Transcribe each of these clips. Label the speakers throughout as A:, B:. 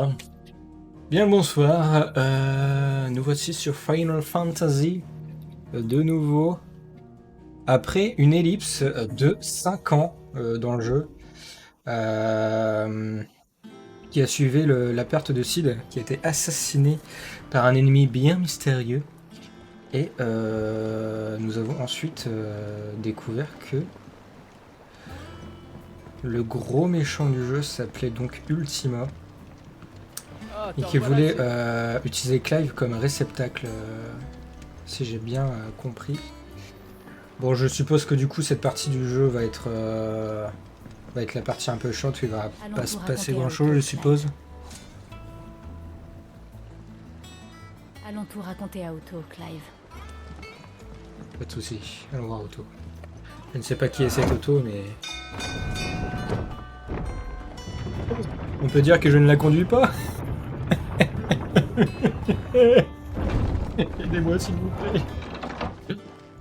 A: Ah. Bien le bonsoir, nous voici sur Final Fantasy, de nouveau, après une ellipse de 5 ans dans le jeu, qui a suivi la perte de Sid, qui a été assassiné par un ennemi bien mystérieux, et nous avons ensuite découvert que le gros méchant du jeu s'appelait donc Ultima, et qui voulait utiliser Clive comme réceptacle, si j'ai bien compris. Bon, je suppose que du coup cette partie du jeu va être la partie un peu chiante, où il va pas se passer grand chose, je suppose.
B: Allons tout raconter à Otto, Clive.
A: Pas de soucis, allons voir Otto. Je ne sais pas qui est cet Otto, mais... On peut dire que je ne la conduis pas. Aidez-moi s'il vous plaît.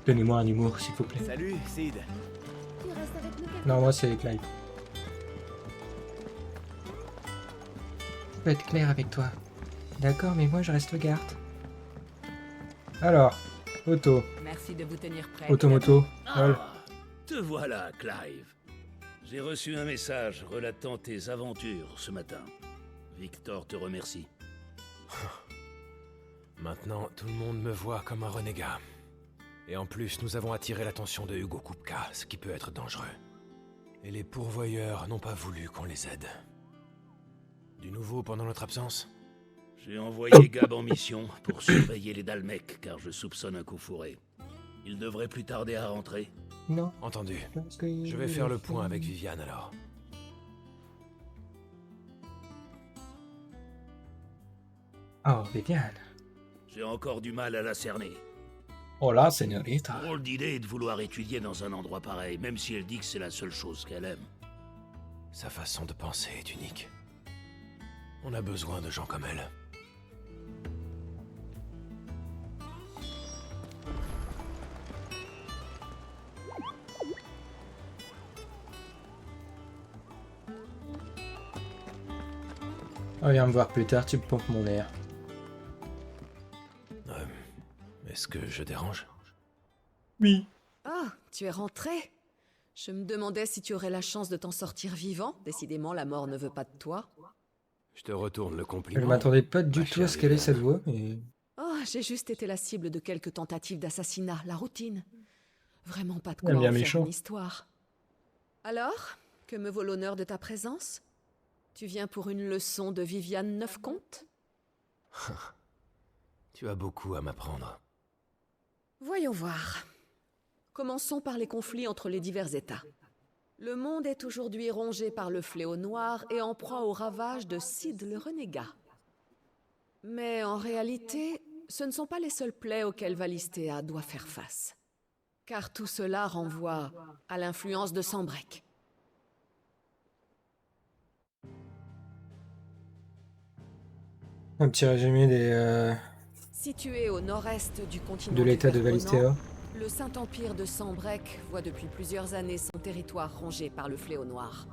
A: Donnez-moi un humour s'il vous plaît.
C: Salut, Sid.
B: Tu restes avec nous quelques
A: Non, moi c'est Clive. Je peux être clair avec toi. D'accord, mais moi je reste garde. Alors, Otto.
B: Merci de vous tenir prêt.
A: Automoto. Lol.
C: Ah, te voilà, Clive. J'ai reçu un message relatant tes aventures ce matin. Victor te remercie.
D: Maintenant, tout le monde me voit comme un renégat. Et en plus, nous avons attiré l'attention de Hugo Kupka, ce qui peut être dangereux. Et les pourvoyeurs n'ont pas voulu qu'on les aide. Du nouveau pendant notre absence?
C: J'ai envoyé Gab en mission pour surveiller les Dalmecs, car je soupçonne un coup fourré. Il devrait plus tarder à rentrer.
A: Non.
D: Entendu. Je vais faire le point avec Viviane alors.
A: Oh, Viviane.
C: J'ai encore du mal à la cerner.
A: Hola, señorita.
C: Drôle d'idée de vouloir étudier dans un endroit pareil, même si elle dit que c'est la seule chose qu'elle aime.
D: Sa façon de penser est unique. On a besoin de gens comme elle.
A: Oh, viens me voir plus tard, tu me pompes mon air.
D: Est-ce que je dérange?
A: Oui.
E: Ah, tu es rentré? Je me demandais si tu aurais la chance de t'en sortir vivant. Décidément, la mort ne veut pas de toi.
D: Je te retourne le
A: Je
D: compliment.
A: ne m'attendais pas du
D: ma
A: tout à
D: chère
A: ce qu'elle ait
D: Viviane.
A: cette voix, mais...
E: Oh, j'ai juste été la cible de quelques tentatives d'assassinat, la routine. Vraiment pas de
A: Elle est
E: quoi
A: bien
E: en faire
A: méchant.
E: une histoire. Alors, que me vaut l'honneur de ta présence? Tu viens pour une leçon de Viviane Neufcomte?
D: Tu as beaucoup à m'apprendre.
E: Voyons voir. Commençons par les conflits entre les divers États. Le monde est aujourd'hui rongé par le fléau noir et en proie aux ravages de Sid le renégat. Mais en réalité, ce ne sont pas les seules plaies auxquelles Valisthea doit faire face. Car tout cela renvoie à l'influence de Sanbreque.
A: Un petit résumé
E: Situé au nord-est du continent
A: de l'état de
E: du Verconan,
A: Valisthea.
E: le Saint-Empire de Sanbreque voit depuis plusieurs années son territoire rongé par le fléau noir.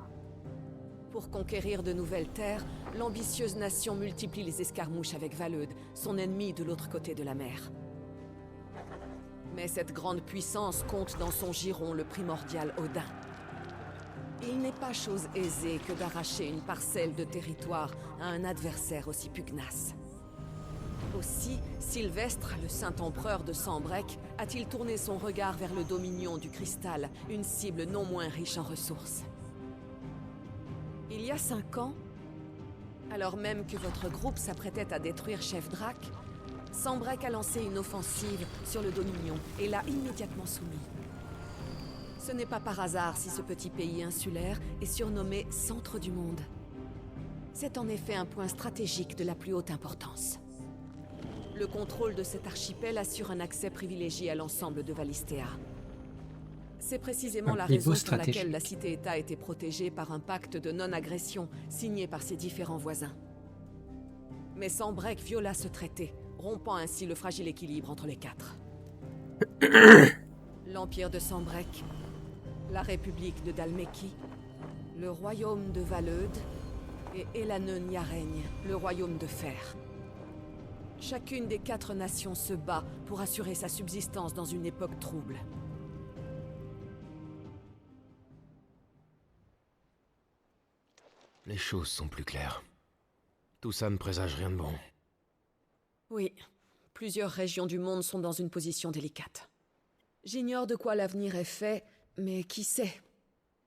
E: Pour conquérir de nouvelles terres, l'ambitieuse nation multiplie les escarmouches avec Valeud, son ennemi de l'autre côté de la mer. Mais cette grande puissance compte dans son giron le primordial Odin. Il n'est pas chose aisée que d'arracher une parcelle de territoire à un adversaire aussi pugnace. Aussi, Sylvestre, le saint-empereur de Sanbreque, a-t-il tourné son regard vers le Dominion du Cristal, une cible non moins riche en ressources. Il y a 5 ans, alors même que votre groupe s'apprêtait à détruire Chef Drac, Sanbreque a lancé une offensive sur le Dominion et l'a immédiatement soumis. Ce n'est pas par hasard si ce petit pays insulaire est surnommé Centre du Monde. C'est en effet un point stratégique de la plus haute importance. Le contrôle de cet archipel assure un accès privilégié à l'ensemble de Valisthea. C'est précisément la raison pour laquelle la cité-État a été protégée par un pacte de non-agression signé par ses différents voisins. Mais Sanbreque viola ce traité, rompant ainsi le fragile équilibre entre les quatre. L'Empire de Sanbreque, la République de Dalmeki, le Royaume de Valeud et Elanenia règne, le royaume de fer. Chacune des 4 nations se bat pour assurer sa subsistance dans une époque trouble.
D: Les choses sont plus claires. Tout ça ne présage rien de bon.
E: Oui, plusieurs régions du monde sont dans une position délicate. J'ignore de quoi l'avenir est fait, mais qui sait?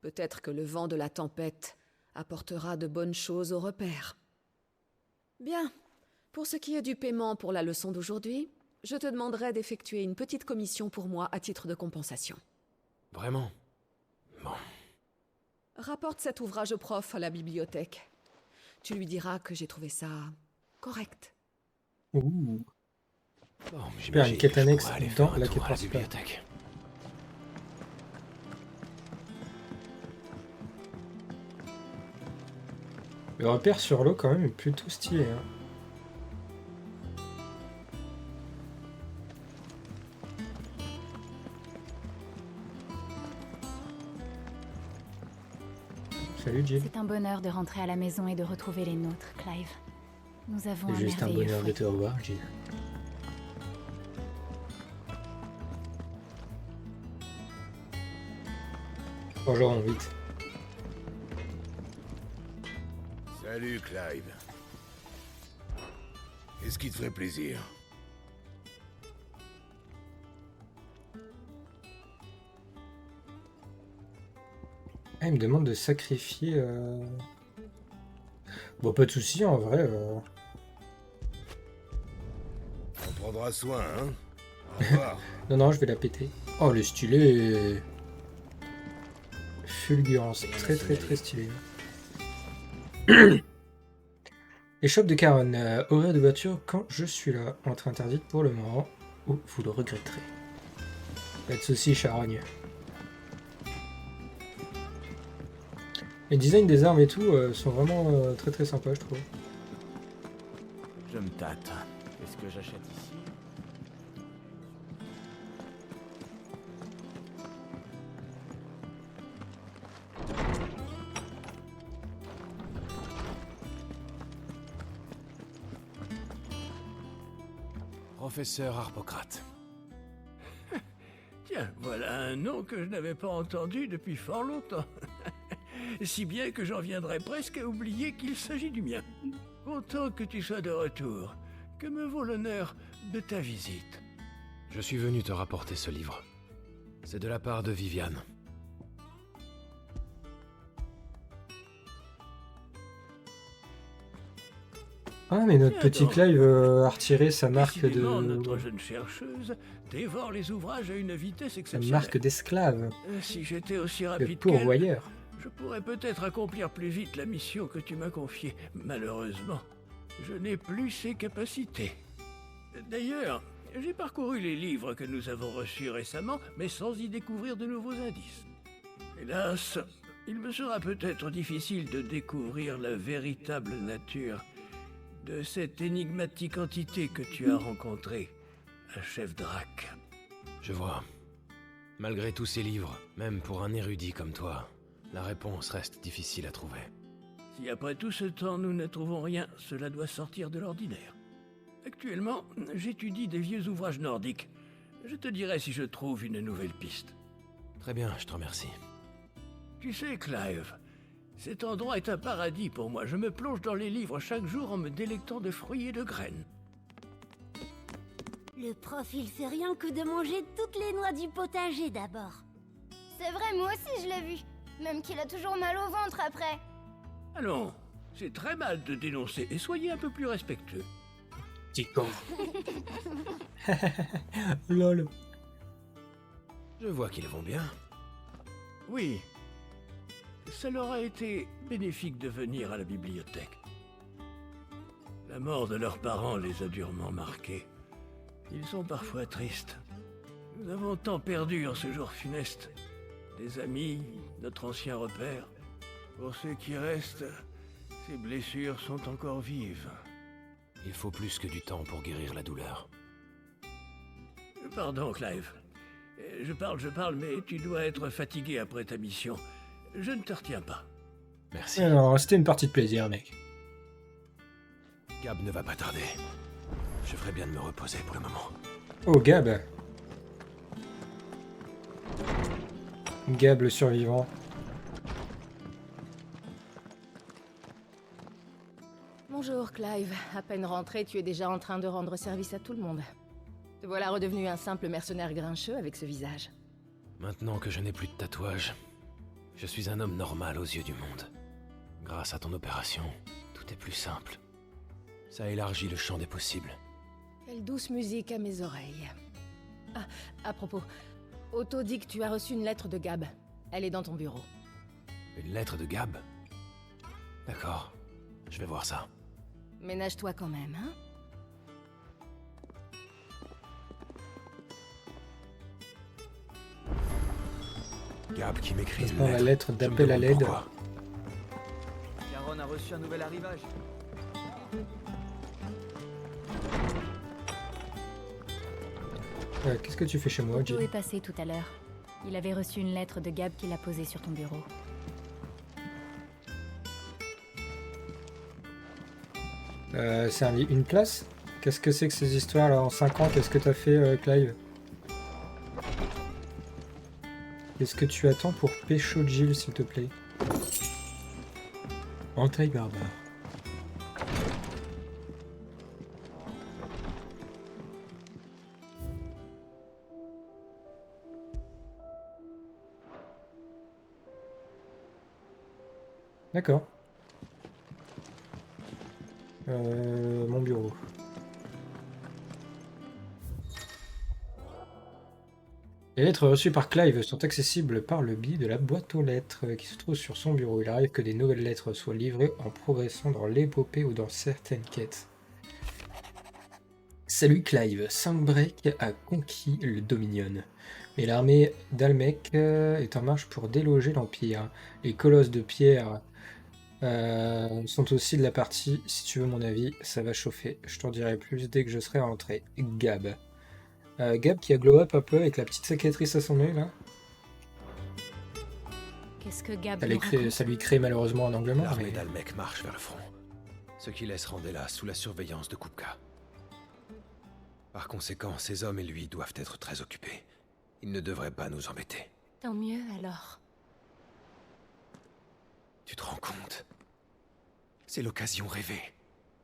E: Peut-être que le vent de la tempête apportera de bonnes choses au repère. Bien, pour ce qui est du paiement pour la leçon d'aujourd'hui, je te demanderai d'effectuer une petite commission pour moi à titre de compensation.
D: Vraiment? Bon.
E: Rapporte cet ouvrage au prof à la bibliothèque. Tu lui diras que j'ai trouvé ça correct.
A: Ouh.
D: Bon,
A: Super, une quête
D: que je
A: annexe
D: pourrais aller
A: dans
D: faire un
A: la
D: tour
A: quête
D: à
A: principale.
D: bibliothèque.
A: Le repère sur l'eau, quand même, est plutôt stylé. Hein. Salut, Jill.
B: C'est un bonheur de rentrer à la maison et de retrouver les nôtres, Clive. Nous avons
A: C'est
B: un
A: juste un
B: merveilleux
A: bonheur de
B: foyer.
A: te revoir, Jill. Bonjour, vite.
C: Salut, Clive. Qu'est-ce qui te ferait plaisir?
A: Ah, il me demande de sacrifier... Bon, pas de soucis, en vrai.
C: On prendra soin, hein? Au revoir.
A: Non, non, je vais la péter. Oh, le stylé. Fulgurance. Très, très, très stylé. Échoppe de Caron. Horaire de voiture quand je suis là. Entrée interdite pour le moment. Ou vous le regretterez. Pas de soucis, charogne. Les designs des armes et tout sont vraiment très très sympas, je trouve.
F: Je me tâte. Qu'est-ce que j'achète ici?
D: Professeur Harpocrate.
G: Tiens, voilà un nom que je n'avais pas entendu depuis fort longtemps. Si bien que j'en viendrais presque à oublier qu'il s'agit du mien. Content que tu sois de retour. Que me vaut l'honneur de ta visite?
D: Je suis venu te rapporter ce livre. C'est de la part de Viviane.
A: Ah, mais notre
G: Tiens
A: petit
G: donc.
A: Clive a retiré sa marque
G: Décidément,
A: de...
G: notre jeune chercheuse dévore les ouvrages à une vitesse
A: Sa
G: exceptionnelle.
A: marque d'esclave.
G: Si j'étais aussi
A: Le
G: rapide qu'elle,
A: pourvoyeur.
G: je pourrais peut-être accomplir plus vite la mission que tu m'as confiée. Malheureusement, je n'ai plus ces capacités. D'ailleurs, j'ai parcouru les livres que nous avons reçus récemment, mais sans y découvrir de nouveaux indices. Hélas, il me sera peut-être difficile de découvrir la véritable nature de cette énigmatique entité que tu as rencontrée, à Chef Drac.
D: Je vois. Malgré tous ces livres, même pour un érudit comme toi, la réponse reste difficile à trouver.
G: Si après tout ce temps nous ne trouvons rien, cela doit sortir de l'ordinaire. Actuellement, j'étudie des vieux ouvrages nordiques. Je te dirai si je trouve une nouvelle piste.
D: Très bien, je te remercie.
G: Tu sais, Clive, cet endroit est un paradis pour moi. Je me plonge dans les livres chaque jour en me délectant de fruits et de graines.
H: Le prof, il fait rien que de manger toutes les noix du potager d'abord.
I: C'est vrai, moi aussi je l'ai vu. Même qu'il a toujours mal au ventre après.
G: Allons, c'est très mal de dénoncer et soyez un peu plus respectueux.
A: Petit con. Lol.
D: Je vois qu'ils vont bien.
G: Oui, ça leur a été bénéfique de venir à la bibliothèque. La mort de leurs parents les a durement marqués. Ils sont parfois tristes. Nous avons tant perdu en ce jour funeste. Des amis, notre ancien repère. Pour ceux qui restent, ces blessures sont encore vives.
D: Il faut plus que du temps pour guérir la douleur.
G: Pardon, Clive. Je parle, mais tu dois être fatigué après ta mission. Je ne te retiens pas.
D: Merci.
A: Alors, c'était une partie de plaisir, mec.
D: Gab ne va pas tarder. Je ferais bien de me reposer pour le moment.
A: Oh, Gab. Gab le survivant.
J: Bonjour Clive, à peine rentré, tu es déjà en train de rendre service à tout le monde. Te voilà redevenu un simple mercenaire grincheux avec ce visage.
D: Maintenant que je n'ai plus de tatouage, je suis un homme normal aux yeux du monde. Grâce à ton opération, tout est plus simple. Ça élargit le champ des possibles.
J: Quelle douce musique à mes oreilles. Ah, à propos, Otto dit que tu as reçu une lettre de Gab. Elle est dans ton bureau.
D: Une lettre de Gab? D'accord, je vais voir ça.
J: Ménage-toi quand même, hein?
D: Gab qui m'écrit une
A: La lettre
D: lettre
A: d'appel à l'aide.
F: Caron a reçu un nouvel arrivage.
A: Qu'est-ce que tu fais chez moi,
B: Otto
A: Jill?
B: est passé tout à l'heure. Il avait reçu une lettre de Gab qu'il a posée sur ton bureau.
A: C'est une place? Qu'est-ce que c'est que ces histoires là en 5 ans? Qu'est-ce que t'as fait, Clive? Qu'est-ce que tu attends pour pécho Jill, s'il te plaît? Entaille barbare. D'accord. Mon bureau. Les lettres reçues par Clive sont accessibles par le biais de la boîte aux lettres qui se trouve sur son bureau. Il arrive que des nouvelles lettres soient livrées en progressant dans l'épopée ou dans certaines quêtes. Salut Clive, Sunbreak a conquis le Dominion. Mais l'armée d'Almec est en marche pour déloger l'Empire. Les colosses de pierre sont aussi de la partie. Si tu veux mon avis, ça va chauffer. Je t'en dirai plus dès que je serai rentré. Gab. Gab qui a glow up un peu avec la petite cicatrice à son œil là.
B: Qu'est-ce que Gab
A: Ça lui crée malheureusement un angle mort.
D: L'armée
A: Mais...
D: d'Almec marche vers le front, ce qui laisse Randella sous la surveillance de Kupka. Par conséquent, ces hommes et lui doivent être très occupés. Ils ne devraient pas nous embêter.
B: Tant mieux alors.
D: Tu te rends compte? C'est l'occasion rêvée.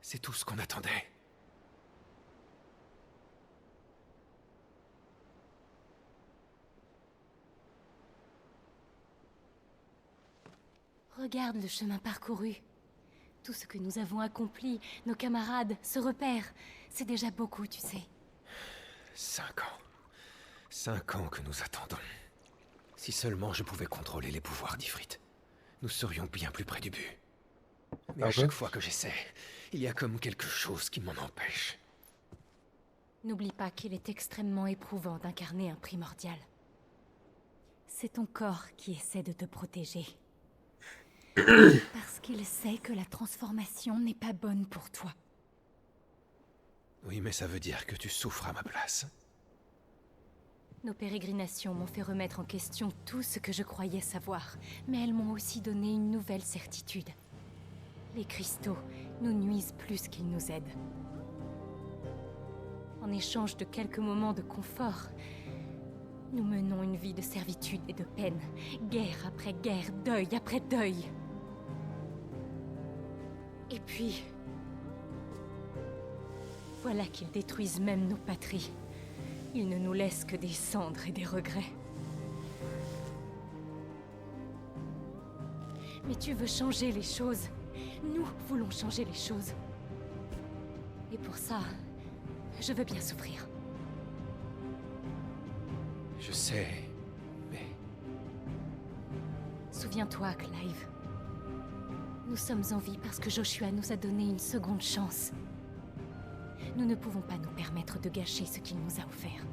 D: C'est tout ce qu'on attendait.
B: Regarde le chemin parcouru. Tout ce que nous avons accompli, nos camarades, ce repère, c'est déjà beaucoup, tu sais.
D: 5 ans. 5 ans que nous attendons. Si seulement je pouvais contrôler les pouvoirs d'Ifrit, nous serions bien plus près du but. Mais à chaque fois que j'essaie, il y a comme quelque chose qui m'en empêche.
B: N'oublie pas qu'il est extrêmement éprouvant d'incarner un primordial. C'est ton corps qui essaie de te protéger. Parce qu'il sait que la transformation n'est pas bonne pour toi.
D: Oui, mais ça veut dire que tu souffres à ma place.
B: Nos pérégrinations m'ont fait remettre en question tout ce que je croyais savoir, mais elles m'ont aussi donné une nouvelle certitude. Les cristaux nous nuisent plus qu'ils nous aident. En échange de quelques moments de confort, nous menons une vie de servitude et de peine, guerre après guerre, deuil après deuil. Et puis, voilà qu'ils détruisent même nos patries. Ils ne nous laissent que des cendres et des regrets. Mais tu veux changer les choses. Nous voulons changer les choses. Et pour ça, je veux bien souffrir.
D: Je sais, mais...
B: Souviens-toi, Clive. Nous sommes en vie parce que Joshua nous a donné une seconde chance. Nous ne pouvons pas nous permettre de gâcher ce qu'il nous a offert.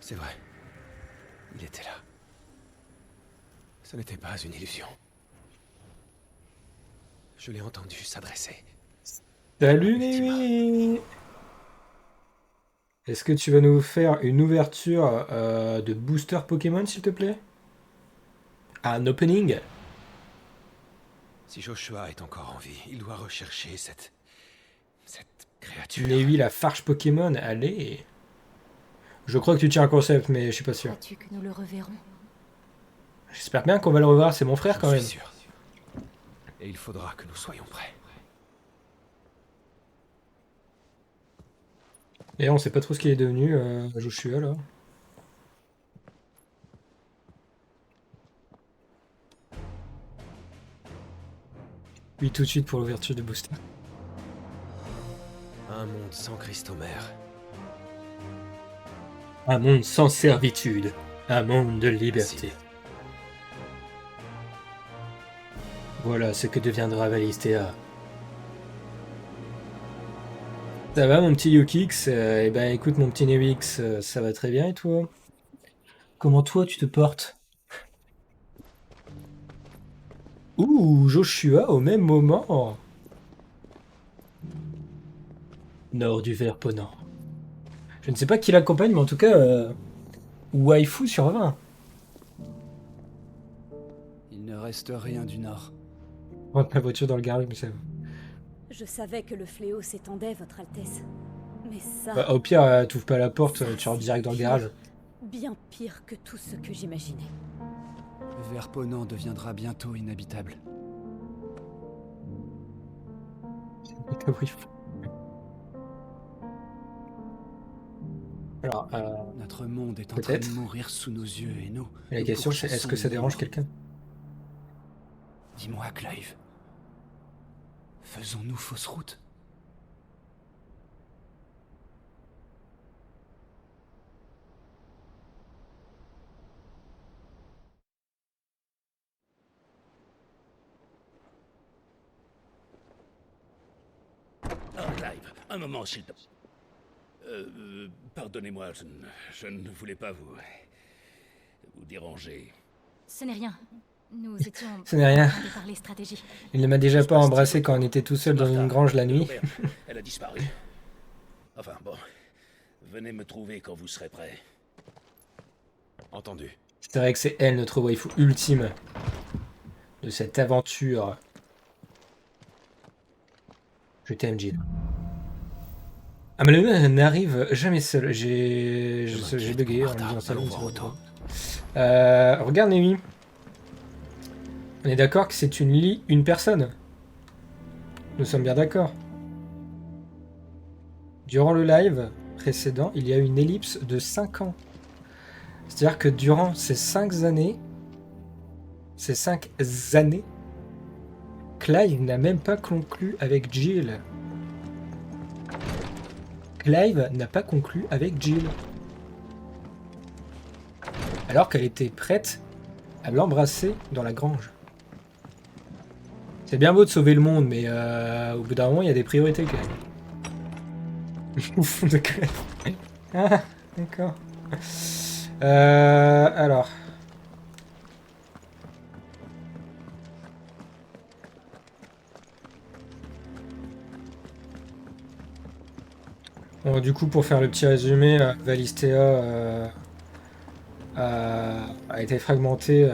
D: C'est vrai. Il était là. Ce n'était pas une illusion. Je l'ai entendu s'adresser.
A: Salut Mimi! Est-ce que tu vas nous faire une ouverture de booster Pokémon, s'il te plaît? un opening.
D: Si Joshua est encore en vie, il doit rechercher cette créature.
A: Newi, la farce Pokémon, allez. Je crois que tu tiens un concept, mais je suis pas sûr.
B: Crois-tu que nous le reverrons?
A: J'espère bien qu'on va le revoir, c'est mon frère quand
D: Je
A: même.
D: suis sûr. Et il faudra que nous soyons prêts.
A: Et on sait pas trop ce qu'il est devenu, Joshua là. Oui, tout de suite pour l'ouverture du booster.
D: Un monde sans Christomère.
A: Un monde sans servitude. Un monde de liberté. Voilà ce que deviendra Valisthea. Ça va mon petit Yukix? Eh ben écoute mon petit Newix, ça va très bien et toi? Comment toi tu te portes? Ouh, Joshua au même moment. Nord du Verponant. Je ne sais pas qui l'accompagne, mais en tout cas, waifu sur 20.
F: Il ne reste rien du Nord.
A: Rentre ma voiture dans le garage, mais ça va.
H: Je savais que le fléau s'étendait, Votre Altesse. Mais ça...
A: Bah, au pire, t'ouvres pas la porte, tu rentres direct dans le garage.
H: Bien pire que tout ce que j'imaginais.
F: Le Verponant deviendra bientôt inhabitable.
A: Alors,
F: notre monde est en train de mourir sous nos yeux et nous...
A: Et la question c'est, est-ce que ça dérange quelqu'un?
F: Dis-moi, Clive. Faisons-nous fausse route?
C: Oh, Clive, un moment, s'il te plaît. Pardonnez-moi, je ne voulais pas vous déranger.
B: Ce n'est rien. Nous étions
A: Ce n'est rien.
B: en train de parler stratégie.
A: Il ne m'a déjà pas embrassé quand on était tout seul dans une grange la nuit.
C: Elle a disparu. Enfin bon, venez me trouver quand vous serez prêt.
D: Entendu.
A: C'est vrai que c'est elle notre waifu ultime de cette aventure. Je t'aime, Jill. Ah mais le mec n'arrive jamais seul. J'ai bugué en disant ça. Regarde Nemi. On est d'accord que c'est une personne. Nous sommes bien d'accord. Durant le live précédent, il y a eu une ellipse de 5 ans. C'est-à-dire que durant ces 5 années, Clive n'a même pas conclu avec Jill. Clive n'a pas conclu avec Jill. Alors qu'elle était prête à l'embrasser dans la grange. C'est bien beau de sauver le monde, mais au bout d'un moment, il y a des priorités quand même. Ouf, de Clive. Ah, d'accord. Alors... Bon, du coup, pour faire le petit résumé, Valisthea a été fragmentée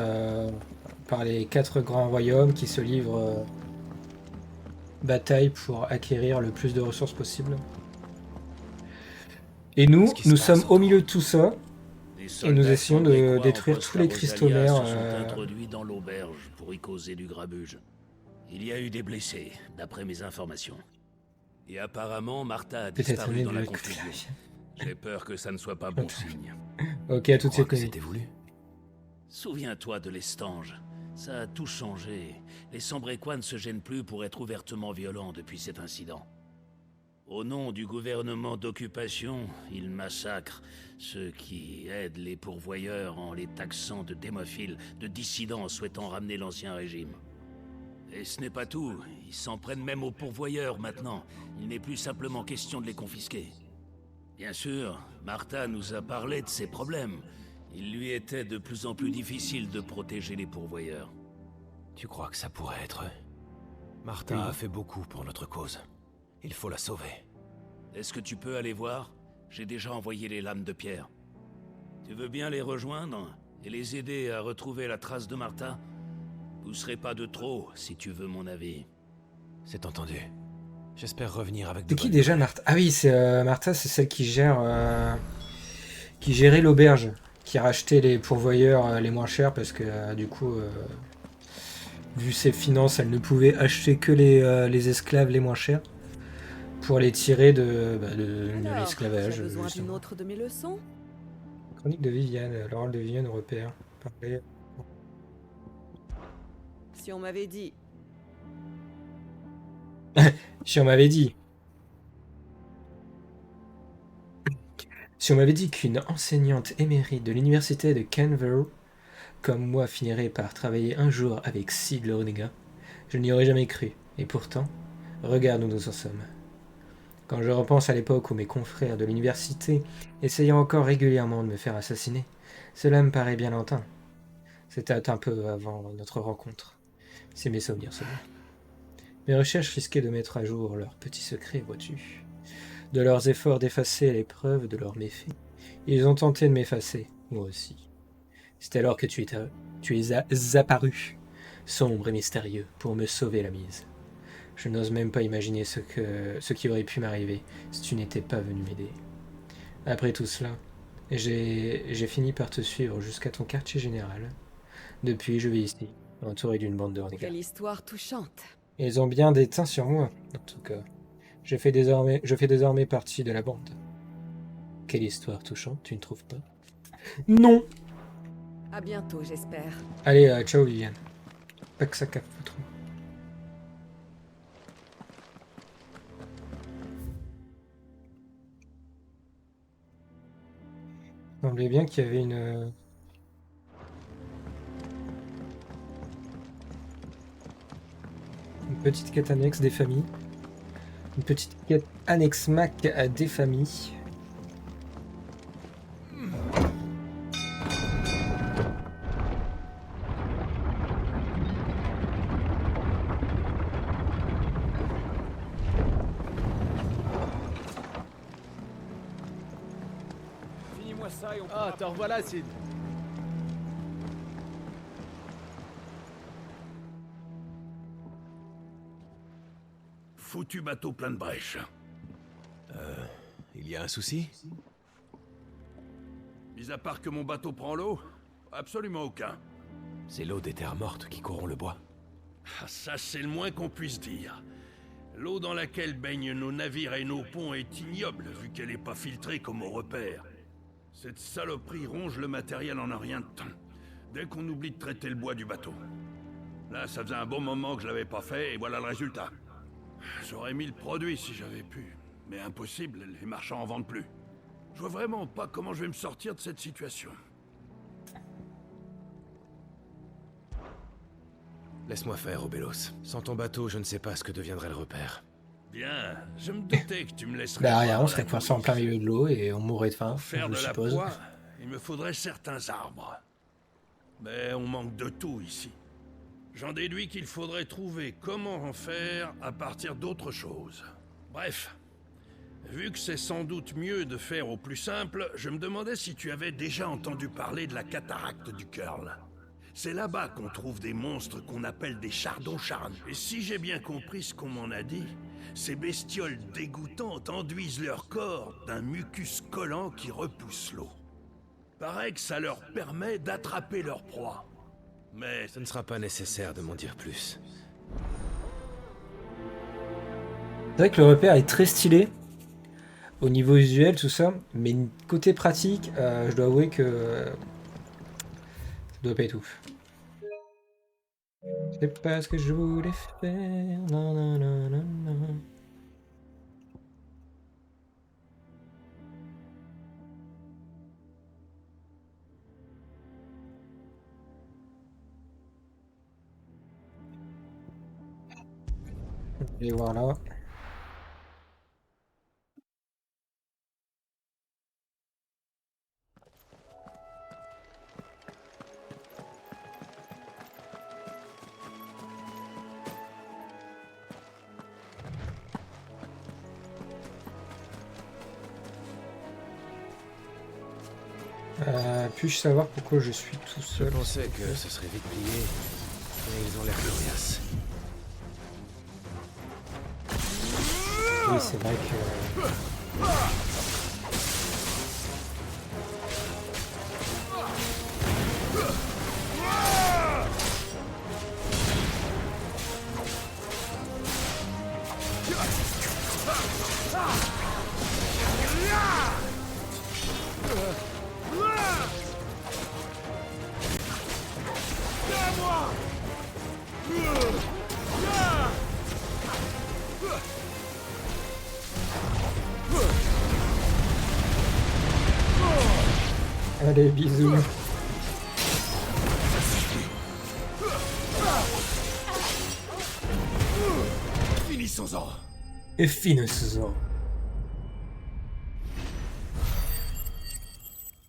A: par les 4 grands royaumes qui se livrent bataille pour acquérir le plus de ressources possible. Et nous sommes au milieu de tout ça, et nous essayons de détruire tous les Christomères.
C: Se sont introduits dans l'auberge pour y causer du grabuge. Il y a eu des blessés, d'après mes informations. Et apparemment, Martha a disparu dans la confusion. J'ai peur que ça ne soit pas bon signe.
A: Ok, à toutes ces conneries.
D: C'était voulu.
C: Souviens-toi de l'Estange. Ça a tout changé. Les Sambrequois ne se gênent plus pour être ouvertement violents depuis cet incident. Au nom du gouvernement d'occupation, ils massacrent ceux qui aident les pourvoyeurs en les taxant de démophiles, de dissidents souhaitant ramener l'ancien régime. Et ce n'est pas tout, ils s'en prennent même aux pourvoyeurs maintenant. Il n'est plus simplement question de les confisquer. Bien sûr, Martha nous a parlé de ses problèmes. Il lui était de plus en plus difficile de protéger les pourvoyeurs.
D: Tu crois que ça pourrait être eux? Martha a fait beaucoup pour notre cause. Il faut la sauver.
C: Est-ce que tu peux aller voir? J'ai déjà envoyé les lames de pierre. Tu veux bien les rejoindre? et les aider à retrouver la trace de Martha? Vous serez pas de trop, si tu veux mon avis.
D: C'est entendu. J'espère revenir avec
A: C'est
D: de
A: qui
D: bonnes
A: déjà
D: nouvelles.
A: Martha? Ah oui, c'est Martha, c'est celle qui gère, qui gérait l'auberge, qui rachetait les pourvoyeurs les moins chers parce que du coup, vu ses finances, elle ne pouvait acheter que les esclaves les moins chers pour les tirer de
E: Alors,
A: l'esclavage.
E: tu as besoin d'une
A: Justement.
E: autre de mes leçons?
A: Chronique de Viviane, l'oral de Viviane au repère. Parler.
E: Si on m'avait dit...
A: Si on m'avait dit. Si on m'avait dit qu'une enseignante émérite de l'université de Canberra, comme moi, finirait par travailler un jour avec Sid le renégat, je n'y aurais jamais cru. Et pourtant, regarde où nous en sommes. Quand je repense à l'époque où mes confrères de l'université essayaient encore régulièrement de me faire assassiner, cela me paraît bien lointain. C'était un peu avant notre rencontre. C'est mes souvenirs seulement. Mes recherches risquaient de mettre à jour leurs petits secrets, vois-tu. De leurs efforts d'effacer les preuves de leurs méfaits, ils ont tenté de m'effacer, moi aussi. C'est alors que tu es apparu, sombre et mystérieux, pour me sauver la mise. Je n'ose même pas imaginer ce qui aurait pu m'arriver si tu n'étais pas venu m'aider. Après tout cela, j'ai fini par te suivre jusqu'à ton quartier général. Depuis, je vis ici, entouré d'une bande de renégats.
E: Quelle histoire touchante.
A: Ils ont bien des teints sur moi, en tout cas. Je fais désormais partie de la bande. Quelle histoire touchante, tu ne trouves pas? Non!
E: À bientôt, j'espère.
A: Allez, ciao Viviane. Pas que ça qu'à foutre. Il semblait bien qu'il y avait une petite quête annexe des familles. Une petite quête annexe Mac à des familles.
F: Finis-moi ça et on
K: Ah, te revoilà, Sid.
C: Foutu bateau plein de brèches.
D: Il y a un souci?
C: Mis à part que mon bateau prend l'eau, absolument aucun.
D: C'est l'eau des terres mortes qui corrompt le bois.
C: Ah, ça, c'est le moins qu'on puisse dire. L'eau dans laquelle baignent nos navires et nos ponts est ignoble, vu qu'elle n'est pas filtrée comme au repère. Cette saloperie ronge le matériel en un rien de temps, dès qu'on oublie de traiter le bois du bateau. Là, ça faisait un bon moment que je l'avais pas fait, et voilà le résultat. J'aurais mis le produit si j'avais pu, mais impossible, les marchands en vendent plus. Je vois vraiment pas comment je vais me sortir de cette situation.
D: Laisse-moi faire, Obelos. Sans ton bateau, je ne sais pas ce que deviendrait le repère.
C: Bien, je me doutais que tu me laisserais...
A: Bah rien,
C: voir
A: on
C: la
A: serait coincé en
C: nouille.
A: plein milieu de l'eau et on mourrait de faim,
C: Pour faire
A: je
C: de la
A: suppose.
C: poix, il me faudrait certains arbres. Mais on manque de tout ici. J'en déduis qu'il faudrait trouver comment en faire à partir d'autre chose. Bref, vu que c'est sans doute mieux de faire au plus simple, je me demandais si tu avais déjà entendu parler de la cataracte du Curl. C'est là-bas qu'on trouve des monstres qu'on appelle des chardons charnus. Et si j'ai bien compris ce qu'on m'en a dit, ces bestioles dégoûtantes enduisent leur corps d'un mucus collant qui repousse l'eau. Paraît que ça leur permet d'attraper leur proie. Mais
D: Ce ne sera pas nécessaire de m'en dire plus.
A: C'est vrai que le repère est très stylé au niveau visuel, tout ça, mais côté pratique, je dois avouer que ça doit pas être ouf. C'est pas ce que je voulais faire. Non, non, non, non, non. Et voilà. Puis-je savoir pourquoi je suis tout
D: Je
A: seul?
D: pensais que ce serait vite plié, mais ils ont l'air coriaces.
A: Oui, c'est vrai que... Allez, bisous.
D: Finissons-en.
A: Et finissons.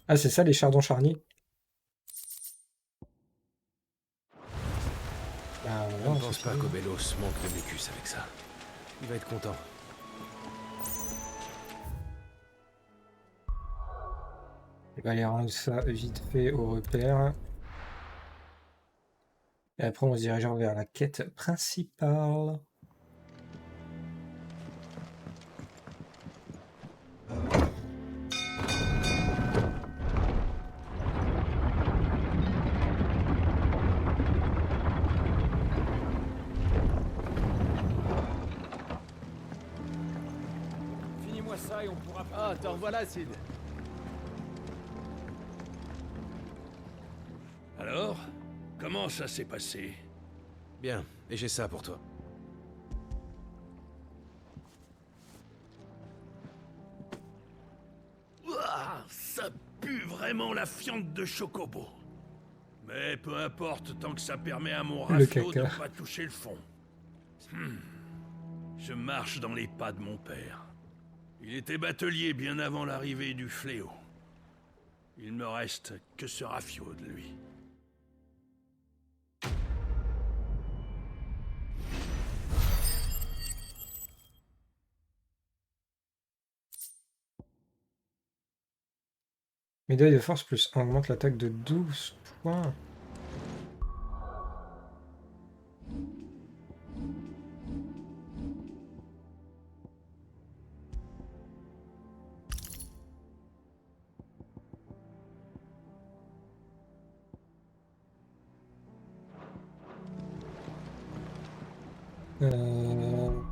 A: Ah, c'est ça les chardons charniers? Bah,
D: Je
A: voilà,
D: ne pense
A: c'est
D: pas
A: ça.
D: qu'Obelos manque de Mécus avec ça. Il va être content.
A: On va aller rendre ça vite fait au repère. Et après, on se dirigera vers la quête principale.
F: Finis-moi ça et on pourra...
D: Ah, te revoilà, Sid.
C: Alors, comment ça s'est passé?
D: Bien, et j'ai ça pour toi.
C: Ouah, ça pue vraiment la fiente de chocobo. Mais peu importe, tant que ça permet à mon
A: Le
C: rafio de
A: caca.
C: ne pas toucher le fond. Je marche dans les pas de mon père. Il était batelier bien avant l'arrivée du fléau. Il me reste que ce rafio de lui.
A: Médaille de force plus 1 augmente l'attaque de 12 points.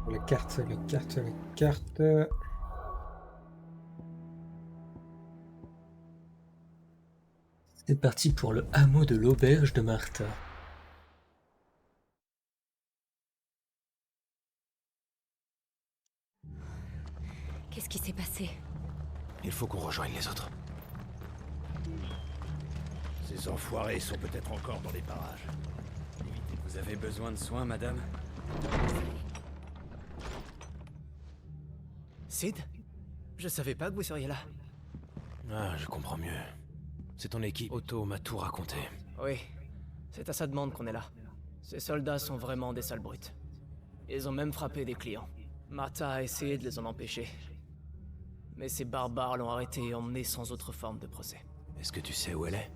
A: La carte, la carte, la carte. C'est parti pour le hameau de l'auberge de Martha.
B: Qu'est-ce qui s'est passé?
D: Il faut qu'on rejoigne les autres.
C: Ces enfoirés sont peut-être encore dans les parages.
F: Vous avez besoin de soins, madame?
K: Sid? Je savais pas que vous seriez là.
D: Ah, je comprends mieux. C'est ton équipe. Otto m'a tout raconté.
K: Oui, c'est à sa demande qu'on est là. Ces soldats sont vraiment des sales brutes. Ils ont même frappé des clients. Martha a essayé de les en empêcher. Mais ces barbares l'ont arrêté et emmené sans autre forme de procès.
D: Est-ce que tu sais où elle est?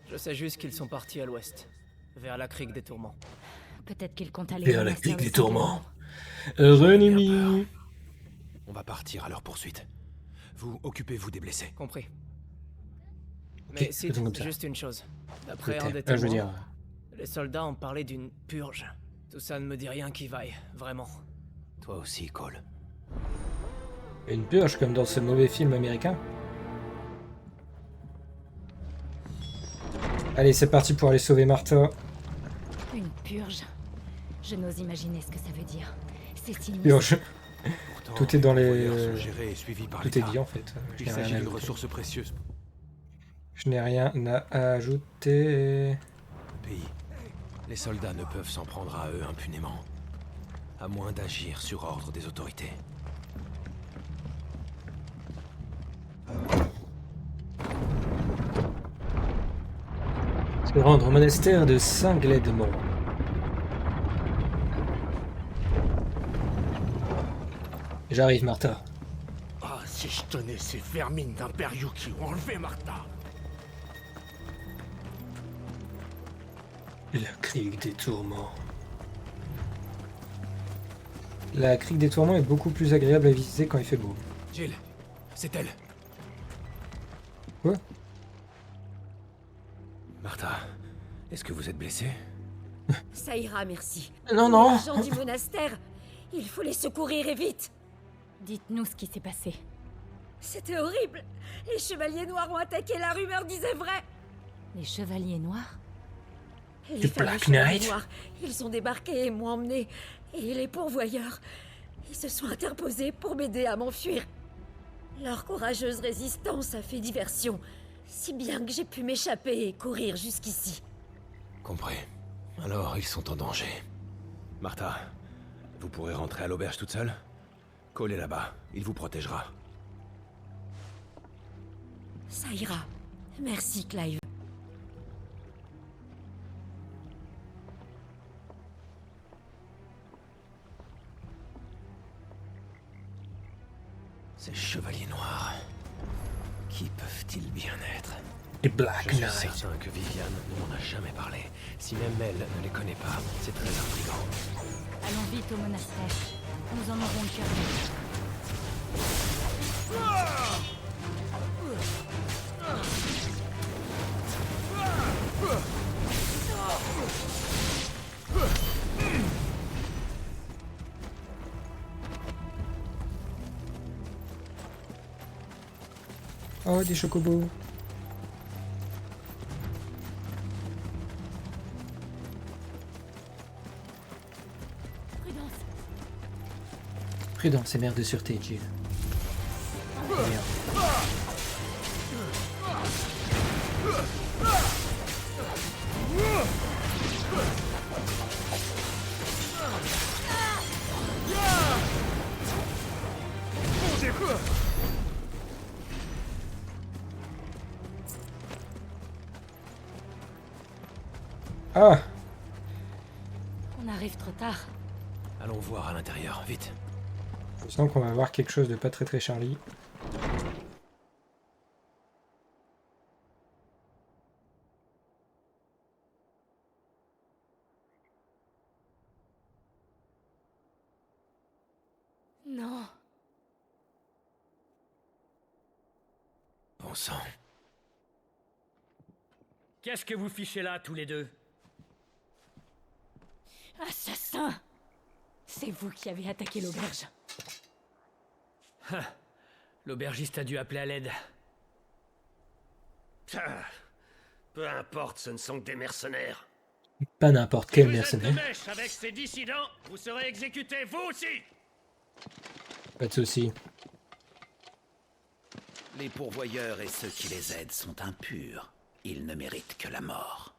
K: Je sais juste qu'ils sont partis à l'ouest, vers la crique des tourments.
B: Peut-être qu'il compte aller
A: Vers
B: au
A: la
B: monastère
A: crique
B: de
A: des
B: Saint-Laurent.
A: tourments. Heureux ennemi.
D: On va partir à leur poursuite. Vous occupez-vous des blessés.
K: Compris. Mais Sid,
A: faisons comme ça.
K: juste une chose. D'après un des
A: Je veux
K: témoins,
A: dire,
K: les soldats ont parlé d'une purge. Tout ça ne me dit rien qui vaille, vraiment.
D: Toi aussi, Cole.
A: une purge comme dans ce mauvais film américain. Allez, c'est parti pour aller sauver Martha.
B: Une purge. Je n'ose imaginer ce que ça veut dire. C'est sinistre.
A: Purge.
D: Pourtant,
A: Tout est dans les...
D: convoyeurs sont gérés et suivis par
A: Tout est
D: l'État.
A: dit en fait. Je
D: Il
A: n'ai rien
D: s'agit
A: à
D: d'une
A: ajouter.
D: ressource précieuse.
A: Je n'ai rien à ajouter.
D: Pays. Les soldats ne peuvent s'en prendre à eux impunément. À moins d'agir sur ordre des autorités.
A: Se rendre au monastère de Saint-Glédemont. J'arrive, Martha.
C: Ah, si je tenais ces vermines d'impériaux qui ont enlevé Martha.
A: La crique des tourments. La crique des tourments est beaucoup plus agréable à visiter quand il fait beau.
D: Jill, c'est elle.
A: Quoi?
D: Martha, est-ce que vous êtes blessée?
H: Ça ira, merci.
A: Non, non.
H: Les gens du monastère, il faut les secourir et vite.
B: Dites-nous ce qui s'est passé.
H: C'était horrible. Les chevaliers noirs ont attaqué, la rumeur disait vrai.
B: Les chevaliers noirs?
H: Les fameux
A: Black
H: chevaliers
A: Knight.
H: noirs, ils ont débarqué et m'ont emmené. Et les pourvoyeurs, ils se sont interposés pour m'aider à m'enfuir. Leur courageuse résistance a fait diversion, si bien que j'ai pu m'échapper et courir jusqu'ici.
D: Compris. Alors, ils sont en danger. Martha, vous pourrez rentrer à l'auberge toute seule? Cole est là-bas, il vous protégera.
H: Ça ira. Merci, Clive.
D: Ces chevaliers noirs, qui peuvent-ils bien être?
A: Les Black
D: Je suis
A: Knight.
D: certain que Viviane ne m'en a jamais parlé. Si même elle ne les connaît pas, c'est très intriguant.
B: Allons vite au monastère. Nous en aurons le cœur net.
A: Oh, des chocobos.
B: Prudence.
A: Prudence et mère de sûreté, Jill. Merde. Ah!
B: On arrive trop tard.
D: Allons voir à l'intérieur, vite.
A: Je sens qu'on va voir quelque chose de pas très très Charlie.
B: Non.
D: Bon sang.
L: Qu'est-ce que vous fichez là, tous les deux?
B: Assassin! C'est vous qui avez attaqué l'auberge.
L: L'aubergiste a dû appeler à l'aide.
C: Peu importe, ce ne sont que des mercenaires.
A: Pas n'importe quel
C: Vous êtes
A: mercenaire.
C: de mèche avec ces dissidents, vous serez exécutés, vous aussi!
A: Pas de soucis.
M: Les pourvoyeurs et ceux qui les aident sont impurs. Ils ne méritent que la mort.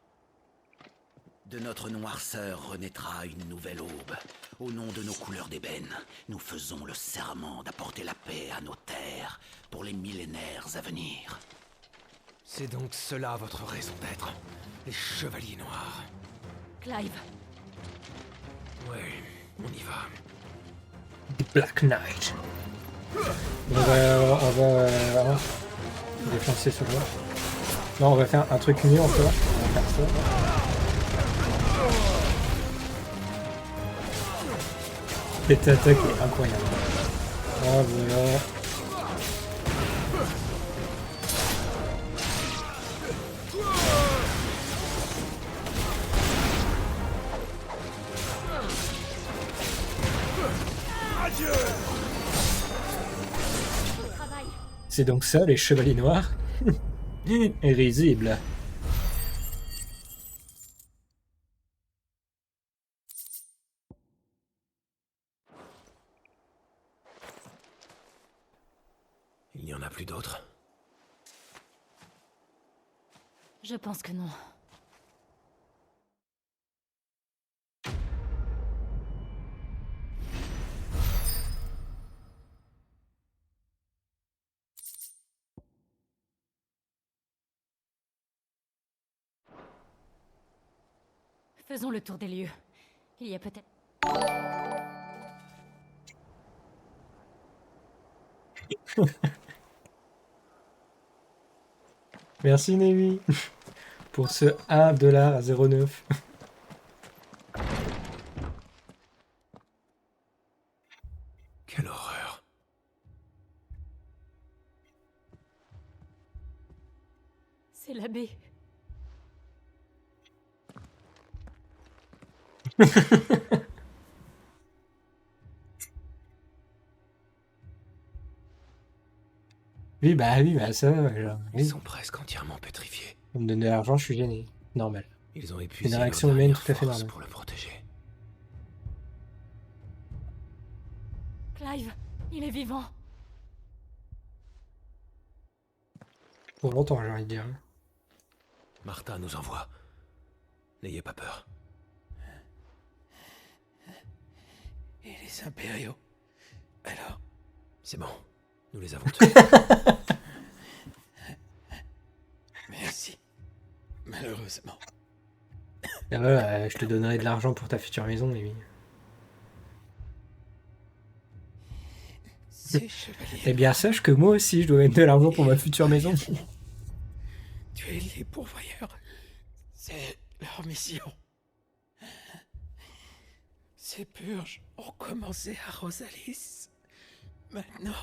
M: De notre noirceur renaîtra une nouvelle aube. Au nom de nos couleurs d'ébène, nous faisons le serment d'apporter la paix à nos terres pour les millénaires à venir.
D: C'est donc cela votre raison d'être? Les chevaliers noirs.
B: Clive.
D: Oui, on y va.
A: The Black Knight. On va défoncer ce joueur. Non, on va faire un truc mieux encore. On va faire ça. Cette attaque est incroyable. Ah voilà. C'est donc ça, les chevaliers noirs? Risible.
D: Il n'y en a plus d'autres?
B: Je pense que non. Faisons le tour des lieux. Il y a peut-être...
A: Merci Navy pour ce 1$ à 0,9.
D: Quelle horreur.
B: C'est l'abbé.
A: Oui, bah ça, genre,
D: Ils
A: oui.
D: sont presque entièrement pétrifiés.
A: On me donne de l'argent, je suis gêné. Normal.
D: Ils ont épuisé
A: Une
D: leur
A: réaction humaine
D: dernière
A: tout à fait
D: force
A: normale.
D: pour le protéger.
B: Clive, il est vivant.
A: Pour longtemps, j'ai envie de dire.
D: Martha nous envoie. N'ayez pas peur.
G: Et les impériaux? Alors?
D: C'est bon. Nous les avons tués.
G: Merci. Malheureusement.
A: Et voilà, je te donnerai de l'argent pour ta future maison, mais oui.
G: Ces chevaliers...
A: Eh bien, sache que moi aussi, je dois mettre de l'argent pour ma future maison.
G: Tuer les pourvoyeurs, c'est leur mission. Ces purges ont commencé à Rosalis. Maintenant,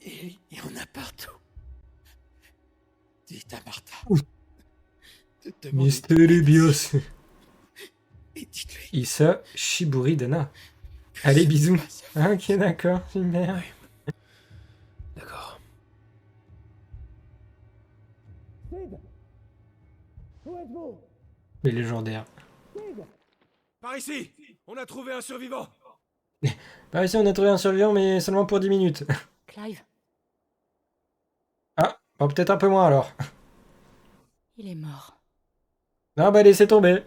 G: il y en a partout. Dites à Martha.
A: Mystérieux.
G: Et dites-lui.
A: Issa Shiburi Dana. Allez, bisous. Ah, ok, d'accord, super.
D: Oui. D'accord.
A: Mais légendaire.
D: Par ici! On a trouvé un survivant!
A: Bah ici, on a trouvé un survivant, mais seulement pour 10 minutes.
B: Clive,
A: Ah, bon, peut-être un peu moins alors.
B: il est mort.
A: Non, bah laissez tomber.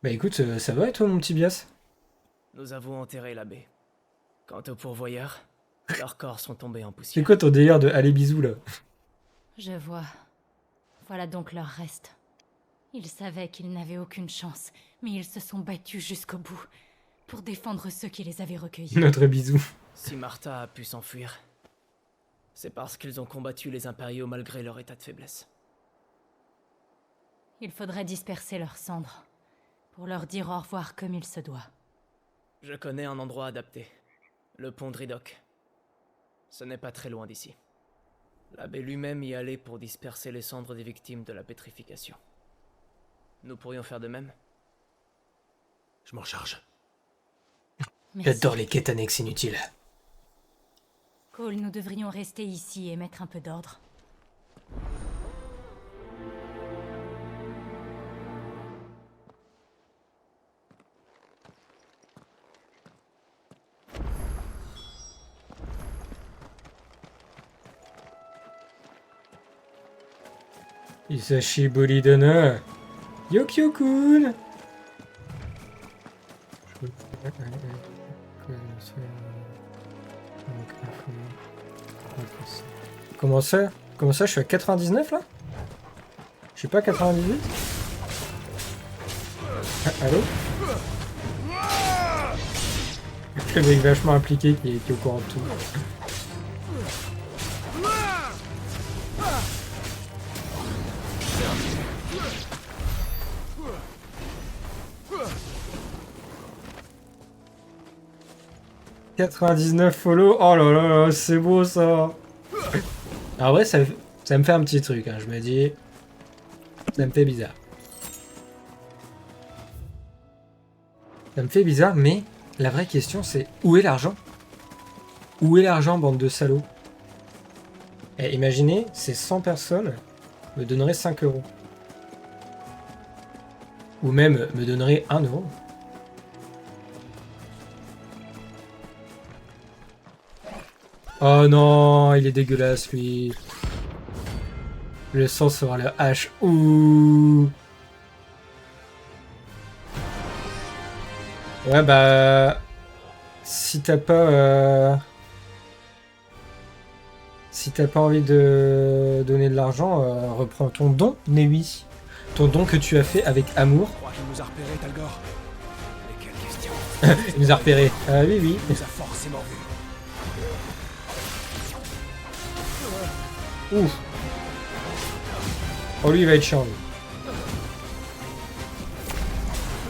A: Bah écoute, ça va et toi, mon petit Bias?
K: Nous avons enterré l'abbé. Quant aux pourvoyeurs, leurs corps sont tombés en
A: C'est
K: poussière.
A: quoi ton délire de allez bisous là?
B: Je vois. Voilà donc leur reste. Ils savaient qu'ils n'avaient aucune chance, mais ils se sont battus jusqu'au bout pour défendre ceux qui les avaient recueillis.
A: Notre bisou.
K: Si Martha a pu s'enfuir, c'est parce qu'ils ont combattu les impériaux malgré leur état de faiblesse.
B: Il faudrait disperser leurs cendres pour leur dire au revoir comme il se doit.
K: Je connais un endroit adapté. Le pont de Ridoc. Ce n'est pas très loin d'ici. L'abbé lui-même y allait pour disperser les cendres des victimes de la pétrification. Nous pourrions faire de même?
D: Je m'en charge.
B: Merci.
A: J'adore les quêtes annexes inutiles.
B: Cole, nous devrions rester ici et mettre un peu d'ordre.
A: Isashi Boridana. Yokyo-kun. Comment ça? Comment ça, je suis à 99 là? Je suis pas à 98? Ah, allô? Le mec vachement impliqué qui est au courant de tout. « 99 follow, oh là là là, c'est beau ça. En vrai, ça me fait un petit truc, hein, je me dis, ça me fait bizarre. Ça me fait bizarre, mais la vraie question c'est, où est l'argent? Où est l'argent, bande de salauds? Et imaginez, ces 100 personnes me donneraient 5 €. Ou même me donneraient 1 €. Oh non, il est dégueulasse lui. Le sang sur le H. Ouh. Ouais bah... Si t'as pas... Si t'as pas envie de donner de l'argent, reprends ton don, Newi. Ton don que tu as fait avec amour.
D: Je crois qu'il nous a repérés, Talgor. Mais quelle question.
A: Il nous a repérés. Ah oui, oui.
D: Il nous a forcément vus.
A: Ouf. Oh, lui, il va être chiant. Lui.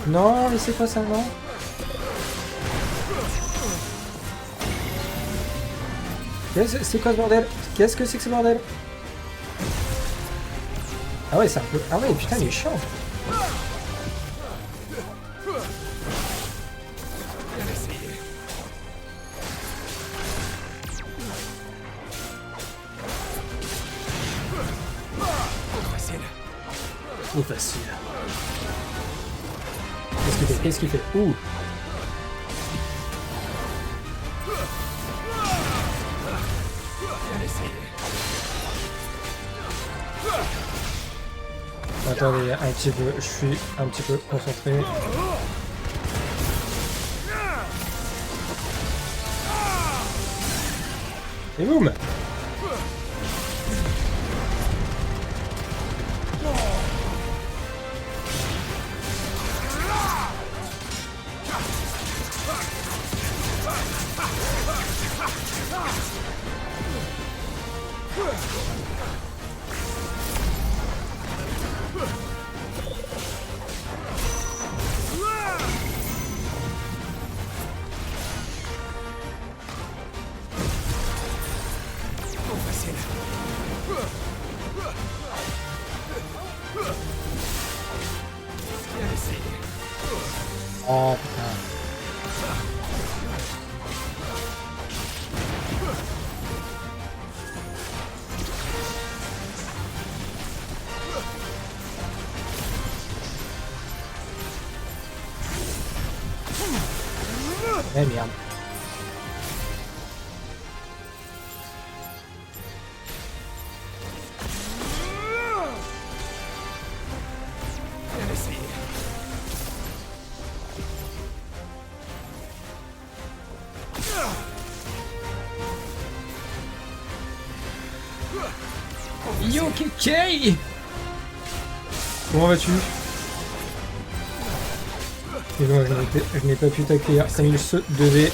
A: Non, mais c'est quoi ça, non? C'est quoi ce bordel? Qu'est-ce que c'est que ce bordel? Ah ouais, c'est un peu... Ah ouais, putain, il est chiant. Trop facile. Qu'est-ce qu'il fait? Qu'est-ce qu'il fait? Ouh. Attendez, un petit peu, je suis un petit peu concentré. Et boum! Oh putain. Eh merde. Yo KK! Comment vas-tu? Et bon, je n'ai pas pu t'accueillir comme il se devait.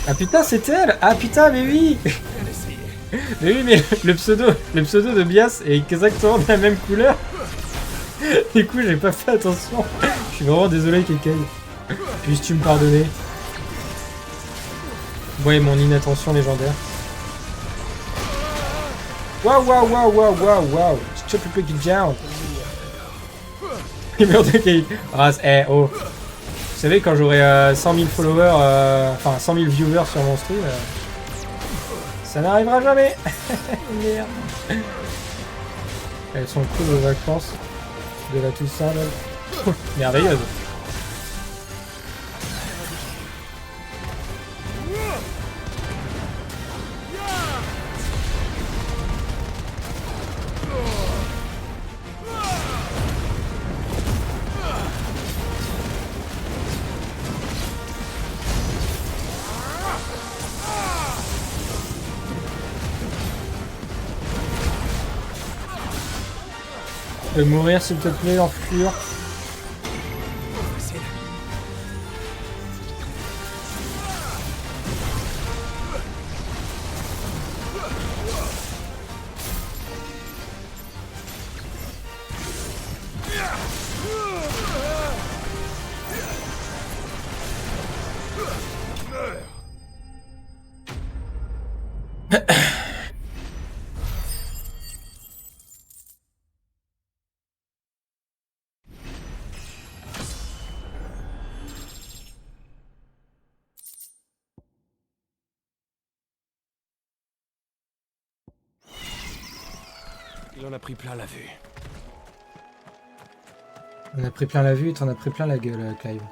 A: Ah putain, c'était elle! Ah putain, mais oui! Mais oui, mais le pseudo de Bias est exactement de la même couleur. Du coup, j'ai pas fait attention. Je suis vraiment désolé, Kekai. Puisses-tu me pardonner? Ouais, mon inattention légendaire. Waouh, waouh, waouh, waouh, waouh, waouh! Stop le kick down! Il meurt de Kekai. Ah, eh, oh! Vous savez, quand j'aurai 100 000 followers, enfin 100 000 viewers sur mon stream, ça n'arrivera jamais. Merde. Elles sont cool aux vacances de la Toussaint, là. Merveilleuse. De mourir s'il te plaît, enflure.
D: Il en a pris plein la vue.
A: On a pris plein la vue et t'en as pris plein la gueule, Clive.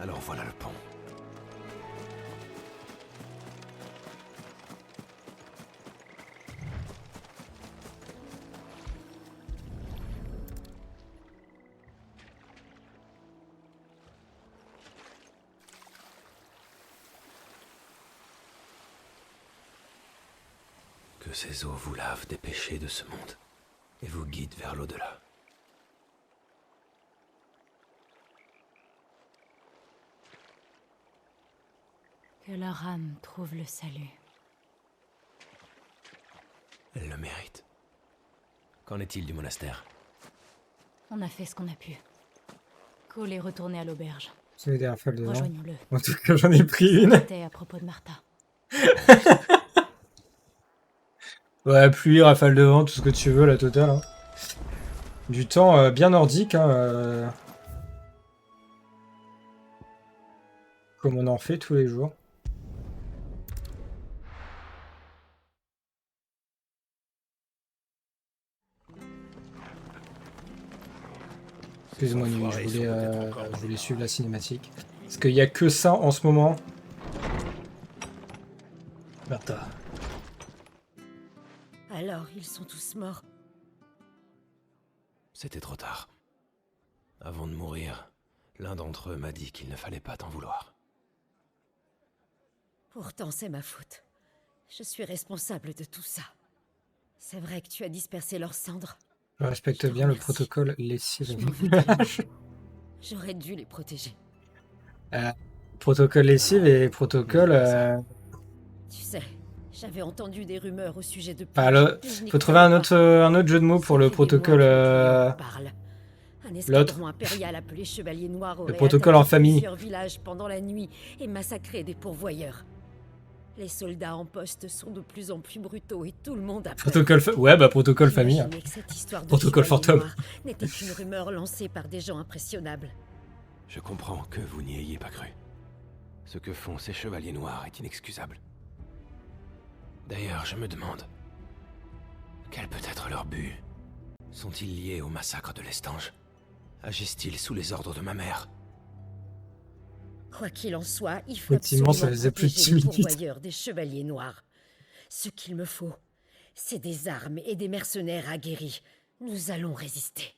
D: Alors voilà le pont. Que ces eaux vous lavent des péchés de ce monde et vous guident vers l'au-delà.
B: Que leur âme trouve le salut.
D: Elle le mérite. Qu'en est-il du monastère?
B: On a fait ce qu'on a pu. Cole est retourné à l'auberge.
A: C'est des rafales de vent.
B: Rejoignons-le.
A: En tout cas, j'en ai pris une.
B: C'était à propos de Martha.
A: Ouais, pluie, rafale de vent, tout ce que tu veux, la totale. Hein. Du temps bien nordique, hein, comme on en fait tous les jours. Excuse-moi, Nuit, je voulais suivre la cinématique. Parce qu'il n'y a que ça en ce moment. Martha.
H: Alors, ils sont tous morts.
D: C'était trop tard. Avant de mourir, l'un d'entre eux m'a dit qu'il ne fallait pas t'en vouloir.
H: Pourtant, c'est ma faute. Je suis responsable de tout ça. C'est vrai que tu as dispersé leurs cendres.
A: Je respecte bien le protocole lessive.
H: J'aurais dû les protéger.
A: Protocole lessive et protocole...
H: Tu sais, j'avais entendu des rumeurs au sujet de...
A: Alors, faut trouver un autre jeu de mots pour le protocole...
H: Un escadron impérial appelé Chevalier Noir aurait
A: le protocole en famille.
H: plusieurs villages pendant la nuit et massacré des pourvoyeurs. Les soldats en poste sont de plus en plus brutaux et tout le monde a peur.
A: Protocole ouais, bah protocole famille.
H: Que cette histoire de
A: Protocole fantôme.
H: n'était qu'une rumeur lancée par des gens impressionnables.
D: Je comprends que vous n'y ayez pas cru. Ce que font ces chevaliers noirs est inexcusable. D'ailleurs, je me demande... quel peut être leur but? Sont-ils liés au massacre de l'Estange? Agissent-ils sous les ordres de ma mère?
H: Quoi qu'il en soit, il faut
A: Effectivement, ça
H: absolument
A: faisait plus de
H: protéger
A: 6
H: les
A: minutes.
H: pourvoyeurs des chevaliers noirs. Ce qu'il me faut, c'est des armes et des mercenaires aguerris. Nous allons résister.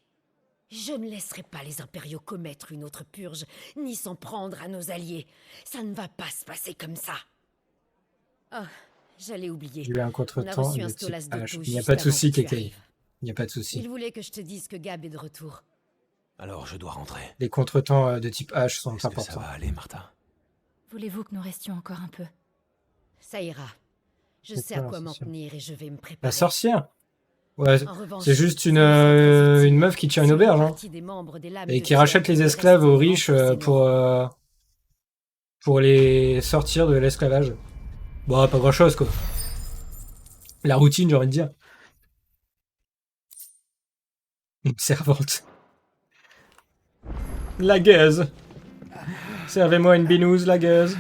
H: Je ne laisserai pas les impériaux commettre une autre purge, ni s'en prendre à nos alliés. Ça ne va pas se passer comme ça. Ah, j'allais oublier.
A: J'ai eu un
H: On a
A: contretemps
H: reçu un
A: de type
H: stolas de
A: H.
H: touche
A: Il n'y a
H: juste
A: pas de
H: avant
A: souci,
H: que tu
A: Kekei.
H: arrives.
A: Il n'y a pas de souci.
H: Il voulait que je te dise que Gab est de retour.
D: Alors je dois rentrer.
A: Les contretemps de type H sont
D: Est-ce que
A: importants.
D: ça va aller, Martha?
B: Voulez-vous que nous restions encore un peu?
H: Ça ira. Je
A: C'est
H: sais
A: quoi,
H: à
A: la
H: quoi m'en
A: sorcière?
H: tenir et je vais me préparer.
A: La sorcière? Ouais,
H: En revanche,
A: c'est juste
H: si
A: une
H: vous êtes
A: meuf qui tient une auberge. Hein.
H: partie des membres des lames
A: Et
H: de
A: qui rachète
H: Diane
A: les
H: de
A: esclaves aux
H: rester
A: riches
H: vivants
A: pour les sortir de l'esclavage. Bon, pas grand chose quoi. La routine, j'ai envie de dire. Une servante. La gueuse. Servez-moi une binouse, la gueuse.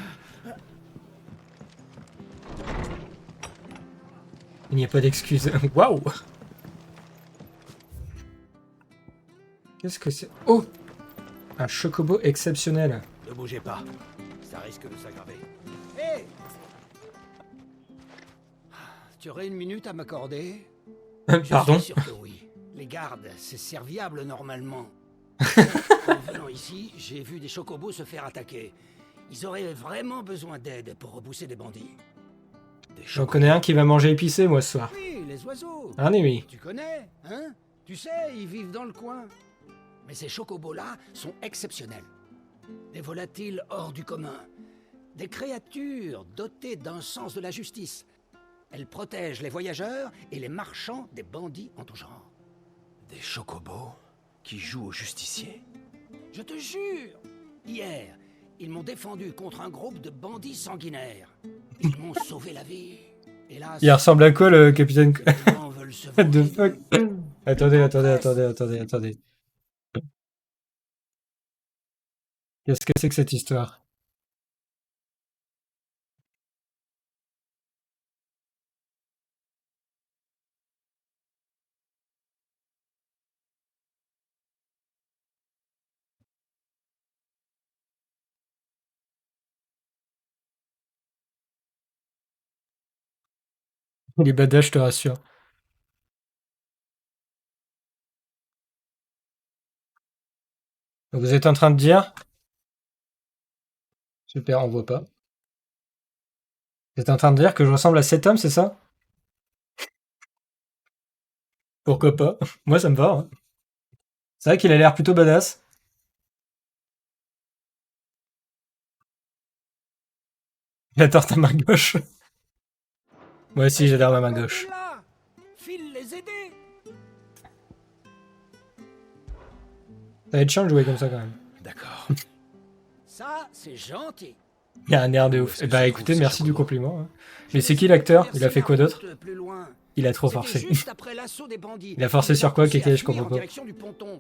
A: Il n'y a pas d'excuse. Waouh! Qu'est-ce que c'est? Oh! Un chocobo exceptionnel.
F: Ne bougez pas, ça risque de s'aggraver. Hé! Tu aurais une minute à m'accorder?
A: Pardon?
F: Je suis sûr que oui. Les gardes, c'est serviable normalement. En venant ici, j'ai vu des chocobos se faire attaquer. Ils auraient vraiment besoin d'aide pour repousser des bandits.
A: J'en connais un qui va manger épicé, moi, ce soir.
F: Oui, les oiseaux.
A: Un oui.
F: Tu connais, hein? Tu sais, ils vivent dans le coin. Mais ces chocobos-là sont exceptionnels. Des volatiles hors du commun. Des créatures dotées d'un sens de la justice. Elles protègent les voyageurs et les marchands des bandits en tout genre.
D: Des chocobos qui jouent aux justiciers?
F: Je te jure! Hier, ils m'ont défendu contre un groupe de bandits sanguinaires. Ils m'ont sauvé la vie. Hélas,
A: Il ressemble à quoi, le capitaine?
F: les gens veulent se
A: What the
F: venger.
A: fuck? Attendez. Qu'est-ce que c'est que cette histoire? Il est badass, je te rassure. Donc vous êtes en train de dire... Super, on voit pas. Vous êtes en train de dire que je ressemble à cet homme, c'est ça? Pourquoi pas? Moi, ça me va. Hein. C'est vrai qu'il a l'air plutôt badass. La torte à main gauche. Moi aussi, j'adore ma main gauche.
F: File les aider.
A: Ça va être chiant de jouer comme ça quand même.
D: D'accord.
F: Ça, c'est gentil.
A: Il a un air de ouf. Eh bah écoutez, merci du compliment. Hein. Mais c'est qui l'acteur? Il a fait quoi d'autre? Il a trop forcé. Il a forcé sur quoi, Kéké? Je comprends pas.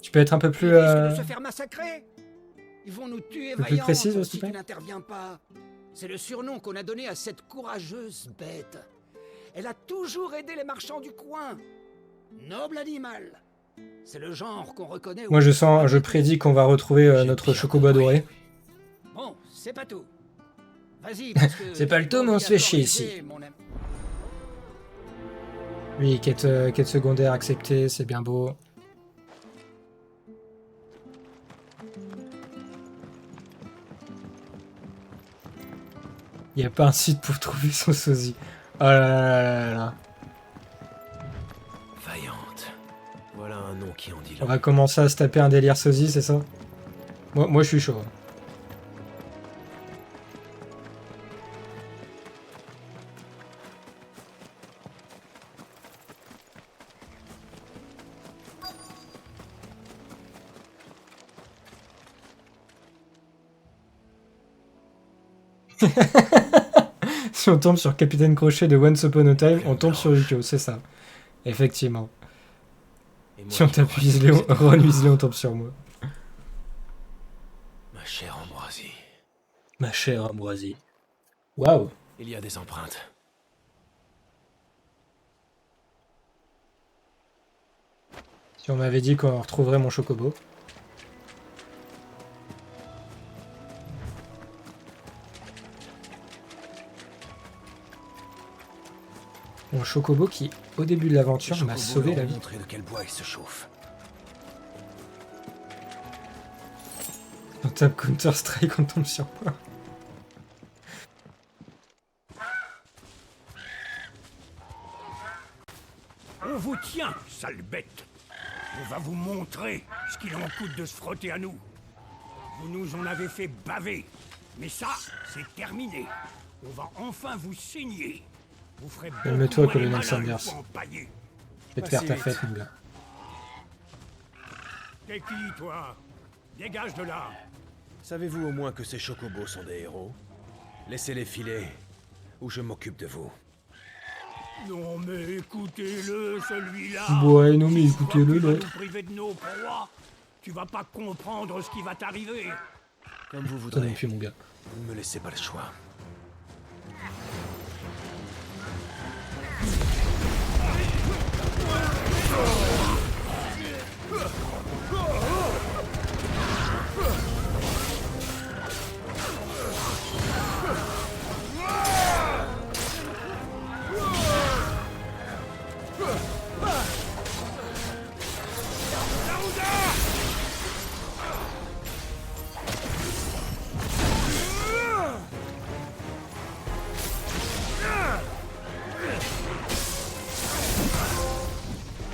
A: Tu peux être un peu plus...
F: Ils vont nous tuer
A: plus précise,
F: si tu n'interviens pas. C'est le surnom qu'on a donné à cette courageuse bête. Elle a toujours aidé les marchands du coin. Noble animal. C'est le genre qu'on reconnaît...
A: Moi je prédis qu'on va retrouver notre chocobo doré.
F: Bon, c'est pas tout. Vas-y, parce que...
A: C'est pas le tout, mais on se fait chier ici. Oui, quête secondaire acceptée, c'est bien beau. Il n'y a pas un site pour trouver son sosie. Oh là là là là.
D: Vaillante. Voilà un nom qui en dit long.
A: On va commencer à se taper un délire sosie, c'est ça? Moi je suis chaud. Si on tombe sur Capitaine Crochet de Once Upon a Time, on tombe sur Yukio, c'est ça. Effectivement. Si on tape Ron Weasley, on tombe sur moi.
D: Ma chère Ambroisie.
A: Ma chère Ambroisie. Waouh.
D: Il y a des empreintes.
A: Si on m'avait dit qu'on retrouverait mon chocobo. Mon chocobo qui, au début de l'aventure, m'a sauvé la vie.
D: Montrer de quel bois il se chauffe.
A: On tape Counter-Strike, on tombe sur moi.
G: On vous tient, sale bête. On va vous montrer ce qu'il en coûte de se frotter à nous. Vous nous en avez fait baver. Mais ça, c'est terminé. On va enfin vous saigner. Vous ferez
A: calme-toi, colonel Sanders. Je vais te faire ta fête, mon gars.
G: T'es qui, toi? Dégage de là.
D: Savez-vous au moins que ces chocobos sont des héros? Laissez-les filer, ou je m'occupe de vous.
G: Non mais écoutez-le, celui-là.
A: Ouais, non mais écoutez-le,
G: là.
A: l'autre.
G: Nous priver de nos proies, tu vas pas comprendre ce qui va t'arriver.
D: Comme vous voudrez.
A: Non plus, mon gars.
D: Vous ne me laissez pas le choix.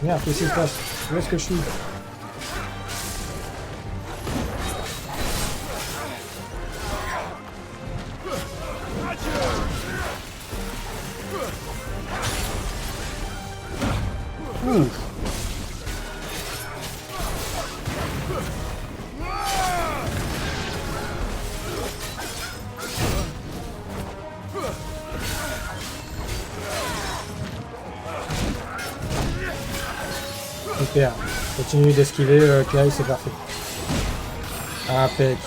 A: Merde, qu'est-ce qui se passe? Où est-ce que je suis? Super, continue d'esquiver, Clive, c'est parfait. Impec.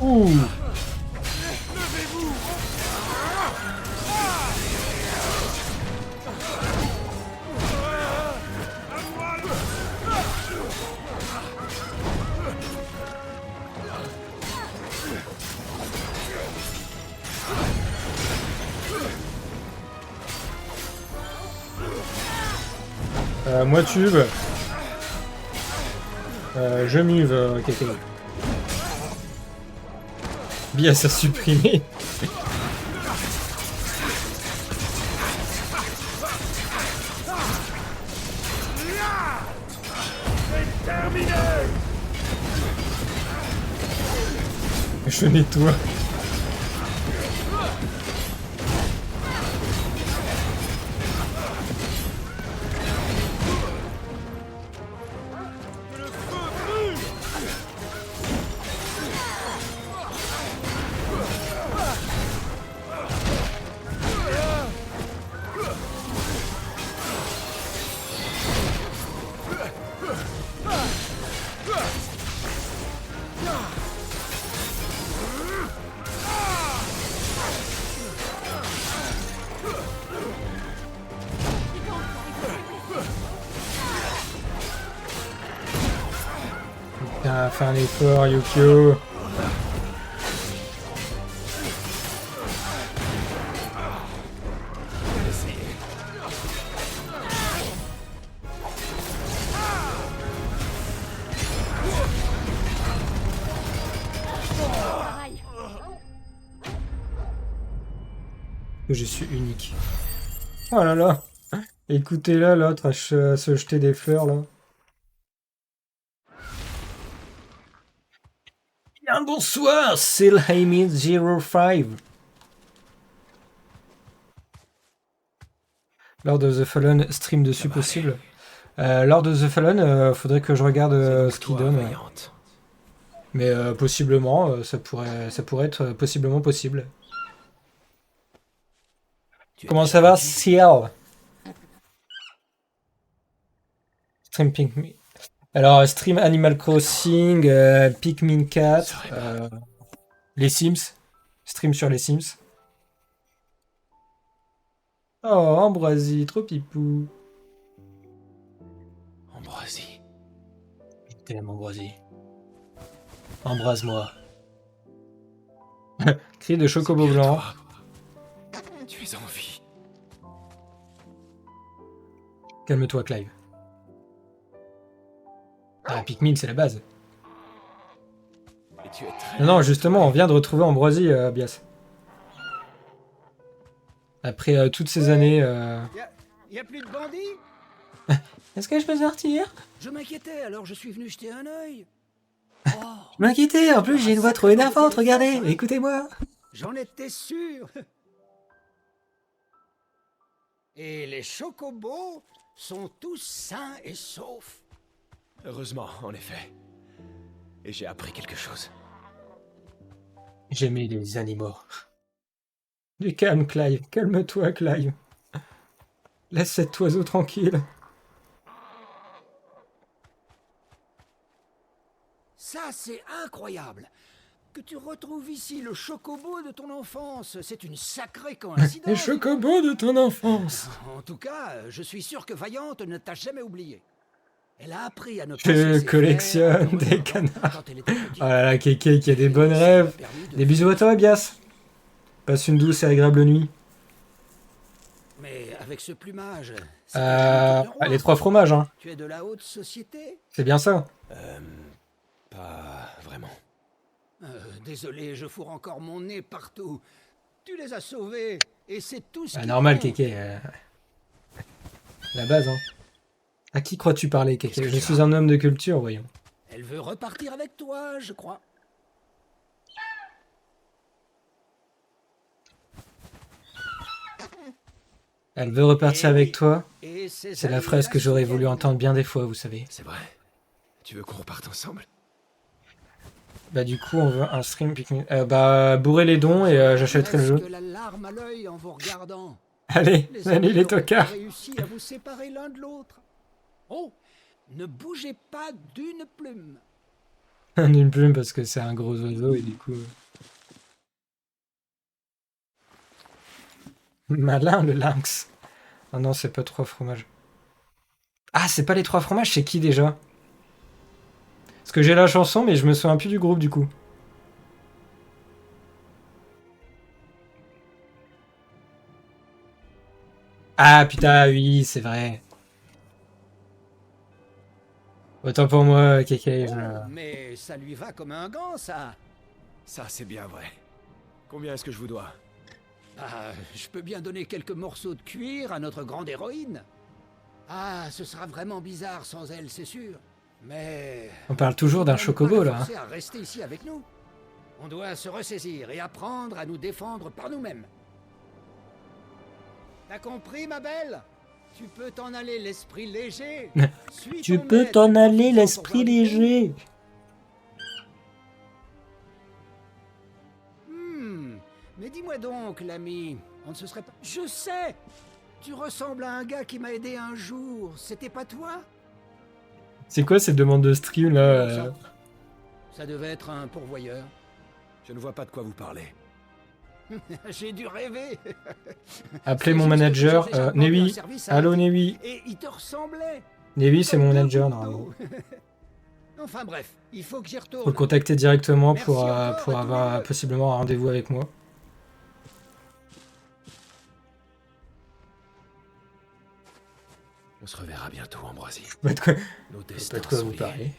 A: Ouh. Moi tube. Je muve, quelqu'un. Bias à supprimer. Je nettoie. Putain, fais un effort, Yukio. Je suis unique. Oh là là. Écoutez-la, l'autre à se jeter des fleurs, là. Bien bonsoir, Silhamid05. Lord of the Fallen, stream dessus possible. Lord of the Fallen, faudrait que je regarde ce qu'il donne. Ouais. Mais possiblement, ça pourrait être possiblement possible. Comment ça va, Ciel? Stream Pikmin. Alors, stream Animal Crossing, Pikmin 4, les Sims. Stream sur les Sims. Oh, Ambroisie, trop pipou.
D: Ambroisie.
A: Je t'aime, Ambroisie. Embrase-moi. Cri de chocobo blanc.
D: Tu es en vie.
A: Calme-toi, Clive. Ah, Pikmin, c'est la base.
D: Et tu es très...
A: Non, justement, on vient de retrouver Ambroisie, Bias. Après toutes ces années...
F: Y a plus de bandits?
A: Est-ce que je peux sortir?
F: Je m'inquiétais, alors je suis venu jeter un œil.
A: Je m'inquiétais, en plus j'ai une voix trop énervante, regardez, écoutez-moi.
F: J'en étais sûr. Et les chocobos sont tous sains et saufs.
D: Heureusement, en effet. Et j'ai appris quelque chose.
A: J'aimais les animaux. Du calme, Clive. Calme-toi, Clive. Laisse cet oiseau tranquille.
F: Ça, c'est incroyable. Que tu retrouves ici le chocobo de ton enfance. C'est une sacrée coïncidence.
A: Les chocobos de ton enfance.
F: En tout cas, je suis sûr que Vaillante ne t'a jamais oublié. Elle a appris à ne pas
A: Je collectionne des canards. Oh là là, Kéké qui a des bonnes rêves. Des bisous à toi, Bias. Passe une douce et agréable nuit.
F: Mais avec ce plumage...
A: les trois fromages, hein.
F: Tu es de la haute société?
A: C'est bien ça.
D: Pas vraiment.
F: Désolé, je fourre encore mon nez partout. Tu les as sauvés, et c'est tout ce qui
A: normal,
F: compte.
A: Kéké. La base, hein. À qui crois-tu parler, Kéké? Je suis un homme de culture, voyons.
F: Elle veut repartir avec toi, je crois.
A: Elle veut repartir avec toi.
F: Et
A: C'est la phrase que j'aurais voulu entendre bien des fois, vous savez.
D: C'est vrai. Tu veux qu'on reparte ensemble?
A: Bah du coup, on veut un stream Pikmin. Bourrez les dons et j'achèterai le jeu.
F: La larme à l'œil en vous regardant.
A: Allez, salut les tocards.
F: Réussi à vous séparer l'un de l'autre. Oh, ne bougez pas d'une plume.
A: D'une plume parce que c'est un gros oiseau et du coup... Malin le lynx. Ah non, c'est pas trois fromages. Ah, c'est pas les trois fromages, c'est qui déjà? Parce que j'ai la chanson, mais je me souviens plus du groupe du coup. Ah putain, oui, c'est vrai. Autant pour moi, Kéké.
F: Mais ça lui va comme un gant, ça.
D: Ça, c'est bien vrai. Combien est-ce que je vous dois?
F: Je peux bien donner quelques morceaux de cuir à notre grande héroïne. Ah, ce sera vraiment bizarre sans elle, c'est sûr. Mais...
A: On parle toujours d'un chocobo, là.
F: À rester ici avec nous. On doit se ressaisir et apprendre à nous défendre par nous-mêmes. T'as compris, ma belle? Tu peux t'en aller l'esprit léger.
A: Tu peux t'en aller l'esprit léger.
F: Mais dis-moi donc, l'ami, on ne se serait pas... Je sais! Tu ressembles à un gars qui m'a aidé un jour. C'était pas toi?
A: C'est quoi ces demandes de stream là
F: Ça devait être un pourvoyeur.
D: Je ne vois pas de quoi vous parlez.
F: J'ai dû rêver.
A: Appelez mon manager, Newi. Allô Newi.
F: Et il te ressemblait.
A: Newi, c'est mon manager normalement.
F: Enfin bref, il faut que j'y retourne.
A: Faut le contacter directement pour avoir possiblement un rendez-vous avec moi.
D: On se reverra bientôt, Ambroisie.
A: Pas de quoi,
D: Nos
A: pas
D: destins
A: de quoi
D: sont
A: vous
D: liés.
A: parler.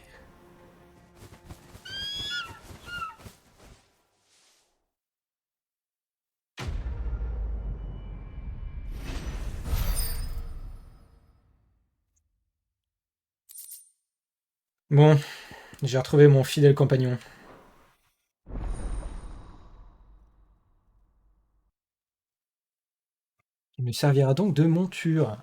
A: Bon, j'ai retrouvé mon fidèle compagnon. Il me servira donc de monture.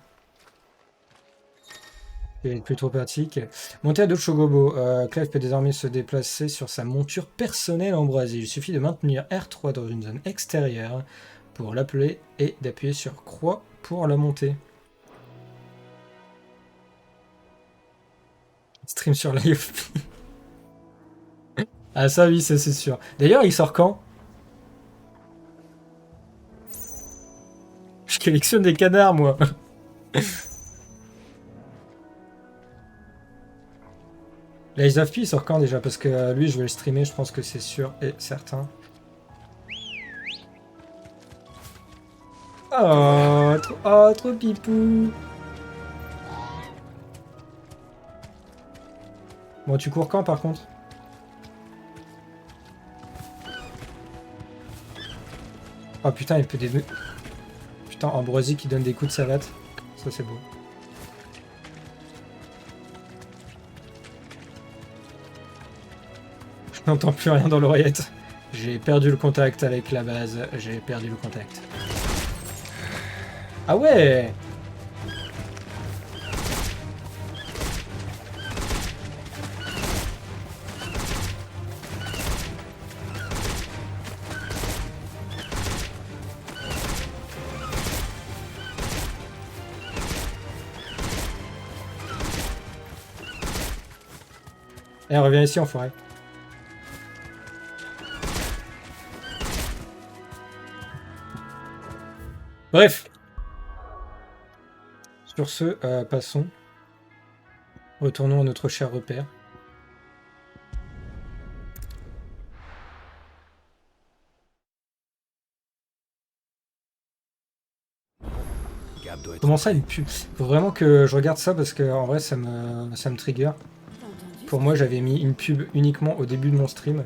A: C'est plutôt pratique. Monter à dos de Chocobo. Clive peut désormais se déplacer sur sa monture personnelle Ambroisie. Il suffit de maintenir R3 dans une zone extérieure pour l'appeler et d'appuyer sur croix pour la monter. Stream sur l'IFP. Ah ça oui, ça c'est sûr. D'ailleurs, il sort quand? Je collectionne des canards, moi. L'Eyes of P, il sort quand déjà? Parce que lui, je vais le streamer, je pense que c'est sûr et certain. Oh, trop pipou. Bon, tu cours quand par contre? Oh putain, il peut des... Putain, Ambroisie qui donne des coups de savate. Ça, c'est beau. Je n'entends plus rien dans l'oreillette. J'ai perdu le contact avec la base. J'ai perdu le contact. Ah ouais! Eh, reviens ici, enfoiré. Bref. Sur ce, passons. Retournons à notre cher repère. Comment ça, une pub? Faut vraiment que je regarde ça parce que en vrai, ça me trigger. Pour moi, j'avais mis une pub uniquement au début de mon stream.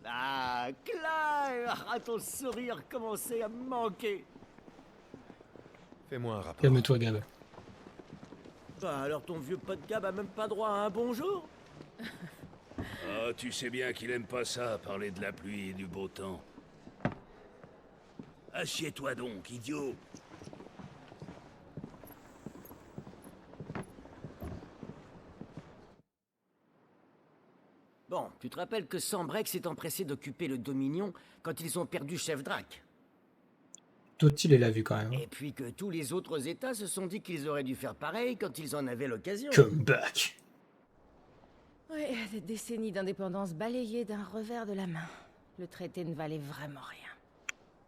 N: Ah, Clive! Ah, ton sourire commençait à me manquer.
D: Fais-moi un rapport.
A: Calme-toi, Gab.
N: Bah alors ton vieux pote Gab a même pas droit à un bonjour?
C: Ah, tu sais bien qu'il aime pas ça, parler de la pluie et du beau temps. Assieds-toi donc, idiot.
N: Bon, tu te rappelles que Sanbreque s'est empressé d'occuper le Dominion quand ils ont perdu Chef Drac.
A: Totil est la vue quand même.
N: Et puis que tous les autres États se sont dit qu'ils auraient dû faire pareil quand ils en avaient l'occasion.
A: Come back.
J: Ouais, des décennies d'indépendance balayées d'un revers de la main. Le traité ne valait vraiment rien.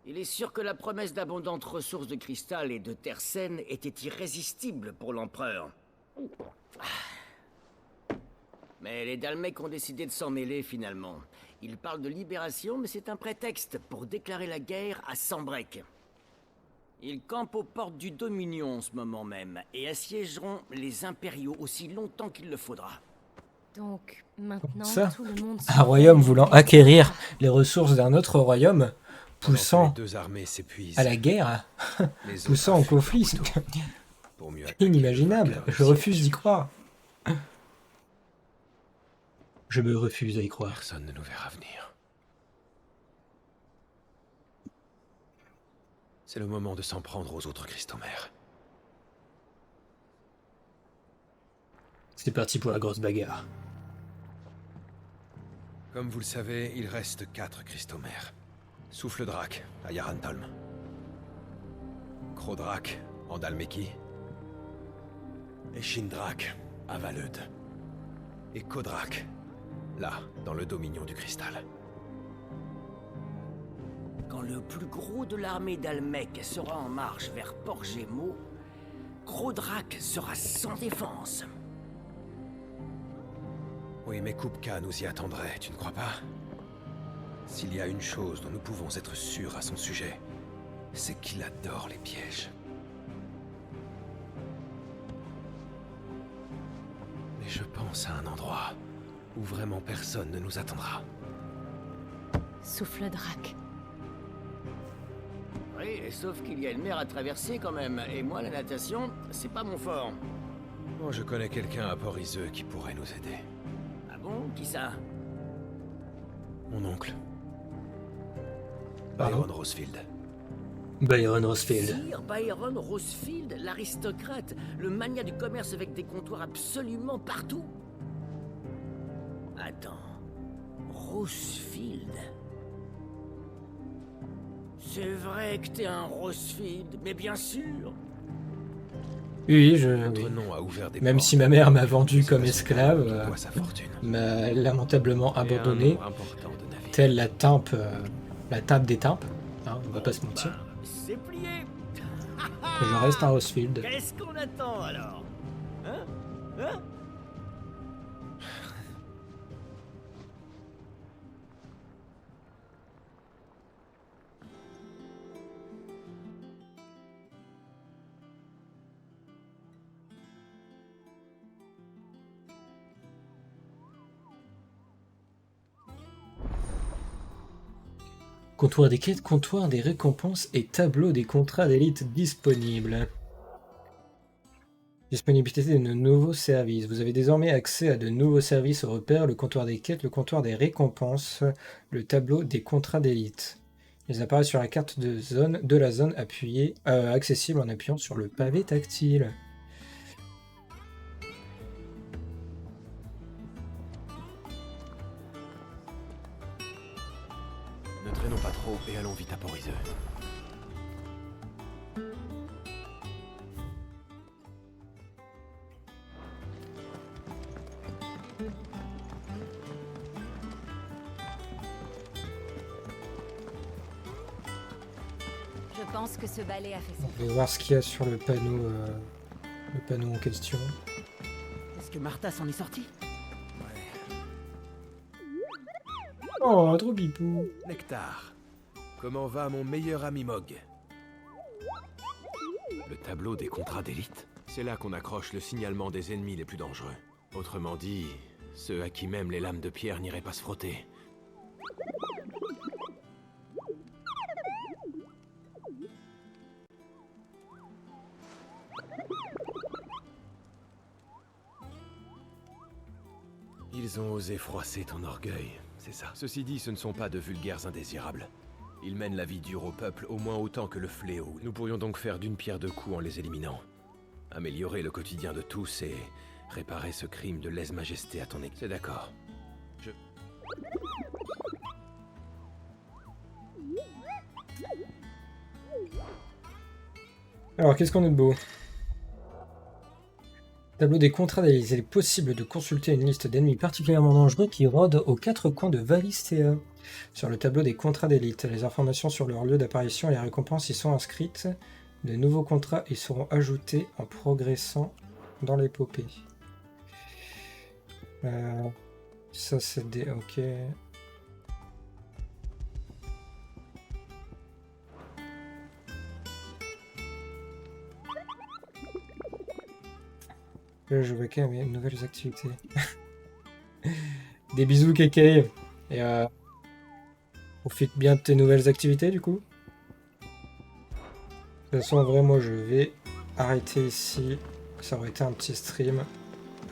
N: Il est sûr que la promesse d'abondantes ressources de cristal et de terre saine était irrésistible pour l'empereur. Mais les Dalmecs ont décidé de s'en mêler finalement. Ils parlent de libération, mais c'est un prétexte pour déclarer la guerre à Sanbreque. Ils campent aux portes du Dominion en ce moment même, et assiégeront les impériaux aussi longtemps qu'il le faudra.
B: Donc, maintenant,
A: Ça,
B: tout le monde
A: un royaume voulant acquérir les ressources d'un autre royaume, poussant
D: Les deux armées s'épuisent.
A: à la guerre,
D: Les autres
A: poussant au
D: affluent
A: conflit,
D: plutôt,
A: c'est
D: pour mieux attaquer le vainqueur.
A: inimaginable. Je refuse d'y croire.
D: Ils ont
A: Je me refuse à y croire.
D: Personne ne nous verra venir. C'est le moment de s'en prendre aux autres cristaux mères.
A: C'est parti pour la grosse bagarre.
D: Comme vous le savez, il reste 4 cristaux mères. Souffle Drac, à Yarantolm. Crodrak, en Dhalmeky. Et Shindrak, à Valud. Et Kodrak, là, dans le dominion du cristal.
N: Quand le plus gros de l'armée d'Almec sera en marche vers Port-Gémeaux, Crodrak sera sans défense.
D: Oui, mais Kupka nous y attendrait, tu ne crois pas? S'il y a une chose dont nous pouvons être sûrs à son sujet, c'est qu'il adore les pièges. Mais je pense à un endroit où vraiment personne ne nous attendra.
B: Souffle Drac.
N: Oui, sauf qu'il y a une mer à traverser quand même, et moi la natation, c'est pas mon fort.
D: Moi, je connais quelqu'un à Port-Iseux qui pourrait nous aider.
N: Ah bon? Qui ça?
D: Mon oncle.
A: Pardon?
D: Byron Rosefield.
A: Byron Rosefield.
N: Sir Byron Rosefield, l'aristocrate, le magnat du commerce avec des comptoirs absolument partout. Attends, Rosefield. C'est vrai que t'es un Rosefield, mais bien sûr.
A: Oui,
D: Notre nom a ouvert des
A: même
D: portes.
A: si ma mère m'a vendu comme esclave,
D: Doit sa fortune.
A: m'a lamentablement
D: Et un
A: abandonné,
D: nombre important de navires.
A: telle la tympe des tympes, hein, on va pas se mentir.
N: C'est plié.
A: Je reste un Rosefield.
N: Qu'est-ce qu'on attend alors? Hein? Hein?
A: Comptoir des quêtes, comptoir des récompenses et tableau des contrats d'élite disponibles. Disponibilité de nouveaux services. Vous avez désormais accès à de nouveaux services au repère, le comptoir des quêtes, le comptoir des récompenses, le tableau des contrats d'élite. Ils apparaissent sur la carte de la zone accessible en appuyant sur le pavé tactile.
D: Ne traînons pas trop et allons vite à Port-Iseux.
B: Je pense que ce balai a fait ça.
A: On va voir ce qu'il y a sur le panneau en question.
F: Est-ce que Martha s'en est sortie?
A: Oh, trop bipou.
D: Nectar. Comment va mon meilleur ami Mog? Le tableau des contrats d'élite. C'est là qu'on accroche le signalement des ennemis les plus dangereux. Autrement dit, ceux à qui même les lames de pierre n'iraient pas se frotter. Ils ont osé froisser ton orgueil, c'est ça. Ceci dit, ce ne sont pas de vulgaires indésirables. Ils mènent la vie dure au peuple au moins autant que le fléau. Nous pourrions donc faire d'une pierre deux coups en les éliminant. Améliorer le quotidien de tous et réparer ce crime de lèse-majesté à ton équipe. C'est d'accord.
A: Alors, qu'est-ce qu'on a de beau? Tableau des contrats d'élite. Il est possible de consulter une liste d'ennemis particulièrement dangereux qui rôdent aux 4 coins de Valisthea. Sur le tableau des contrats d'élite, les informations sur leur lieu d'apparition et les récompenses y sont inscrites. De nouveaux contrats y seront ajoutés en progressant dans l'épopée. Ça c'est des... ok. Là, je vois quand même nouvelles activités. Des bisous, Kekei. Et profite bien de tes nouvelles activités, du coup. De toute façon, en vrai, moi, je vais arrêter ici. Ça aurait été un petit stream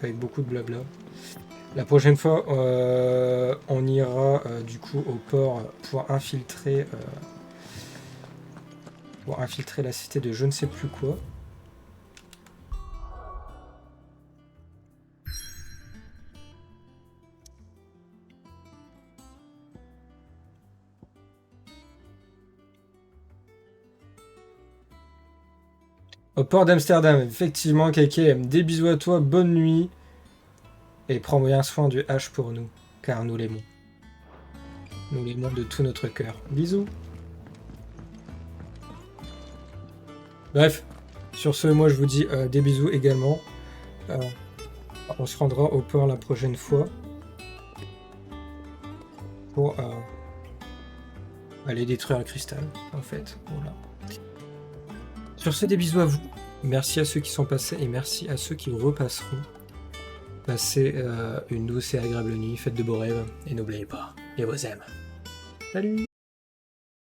A: avec beaucoup de blabla. La prochaine fois, on ira du coup au port pour infiltrer la cité de je ne sais plus quoi. Au port d'Amsterdam, effectivement, KK, des bisous à toi, bonne nuit. Et prends bien soin du H pour nous, car nous l'aimons. Nous l'aimons de tout notre cœur. Bisous. Bref, sur ce, moi je vous dis des bisous également. On se rendra au port la prochaine fois. Pour aller détruire le cristal, en fait. Voilà. Sur ce, des bisous à vous. Merci à ceux qui sont passés et merci à ceux qui repasseront. Passez une douce et agréable nuit, faites de beaux rêves et n'oubliez pas, et vos aimes. Salut!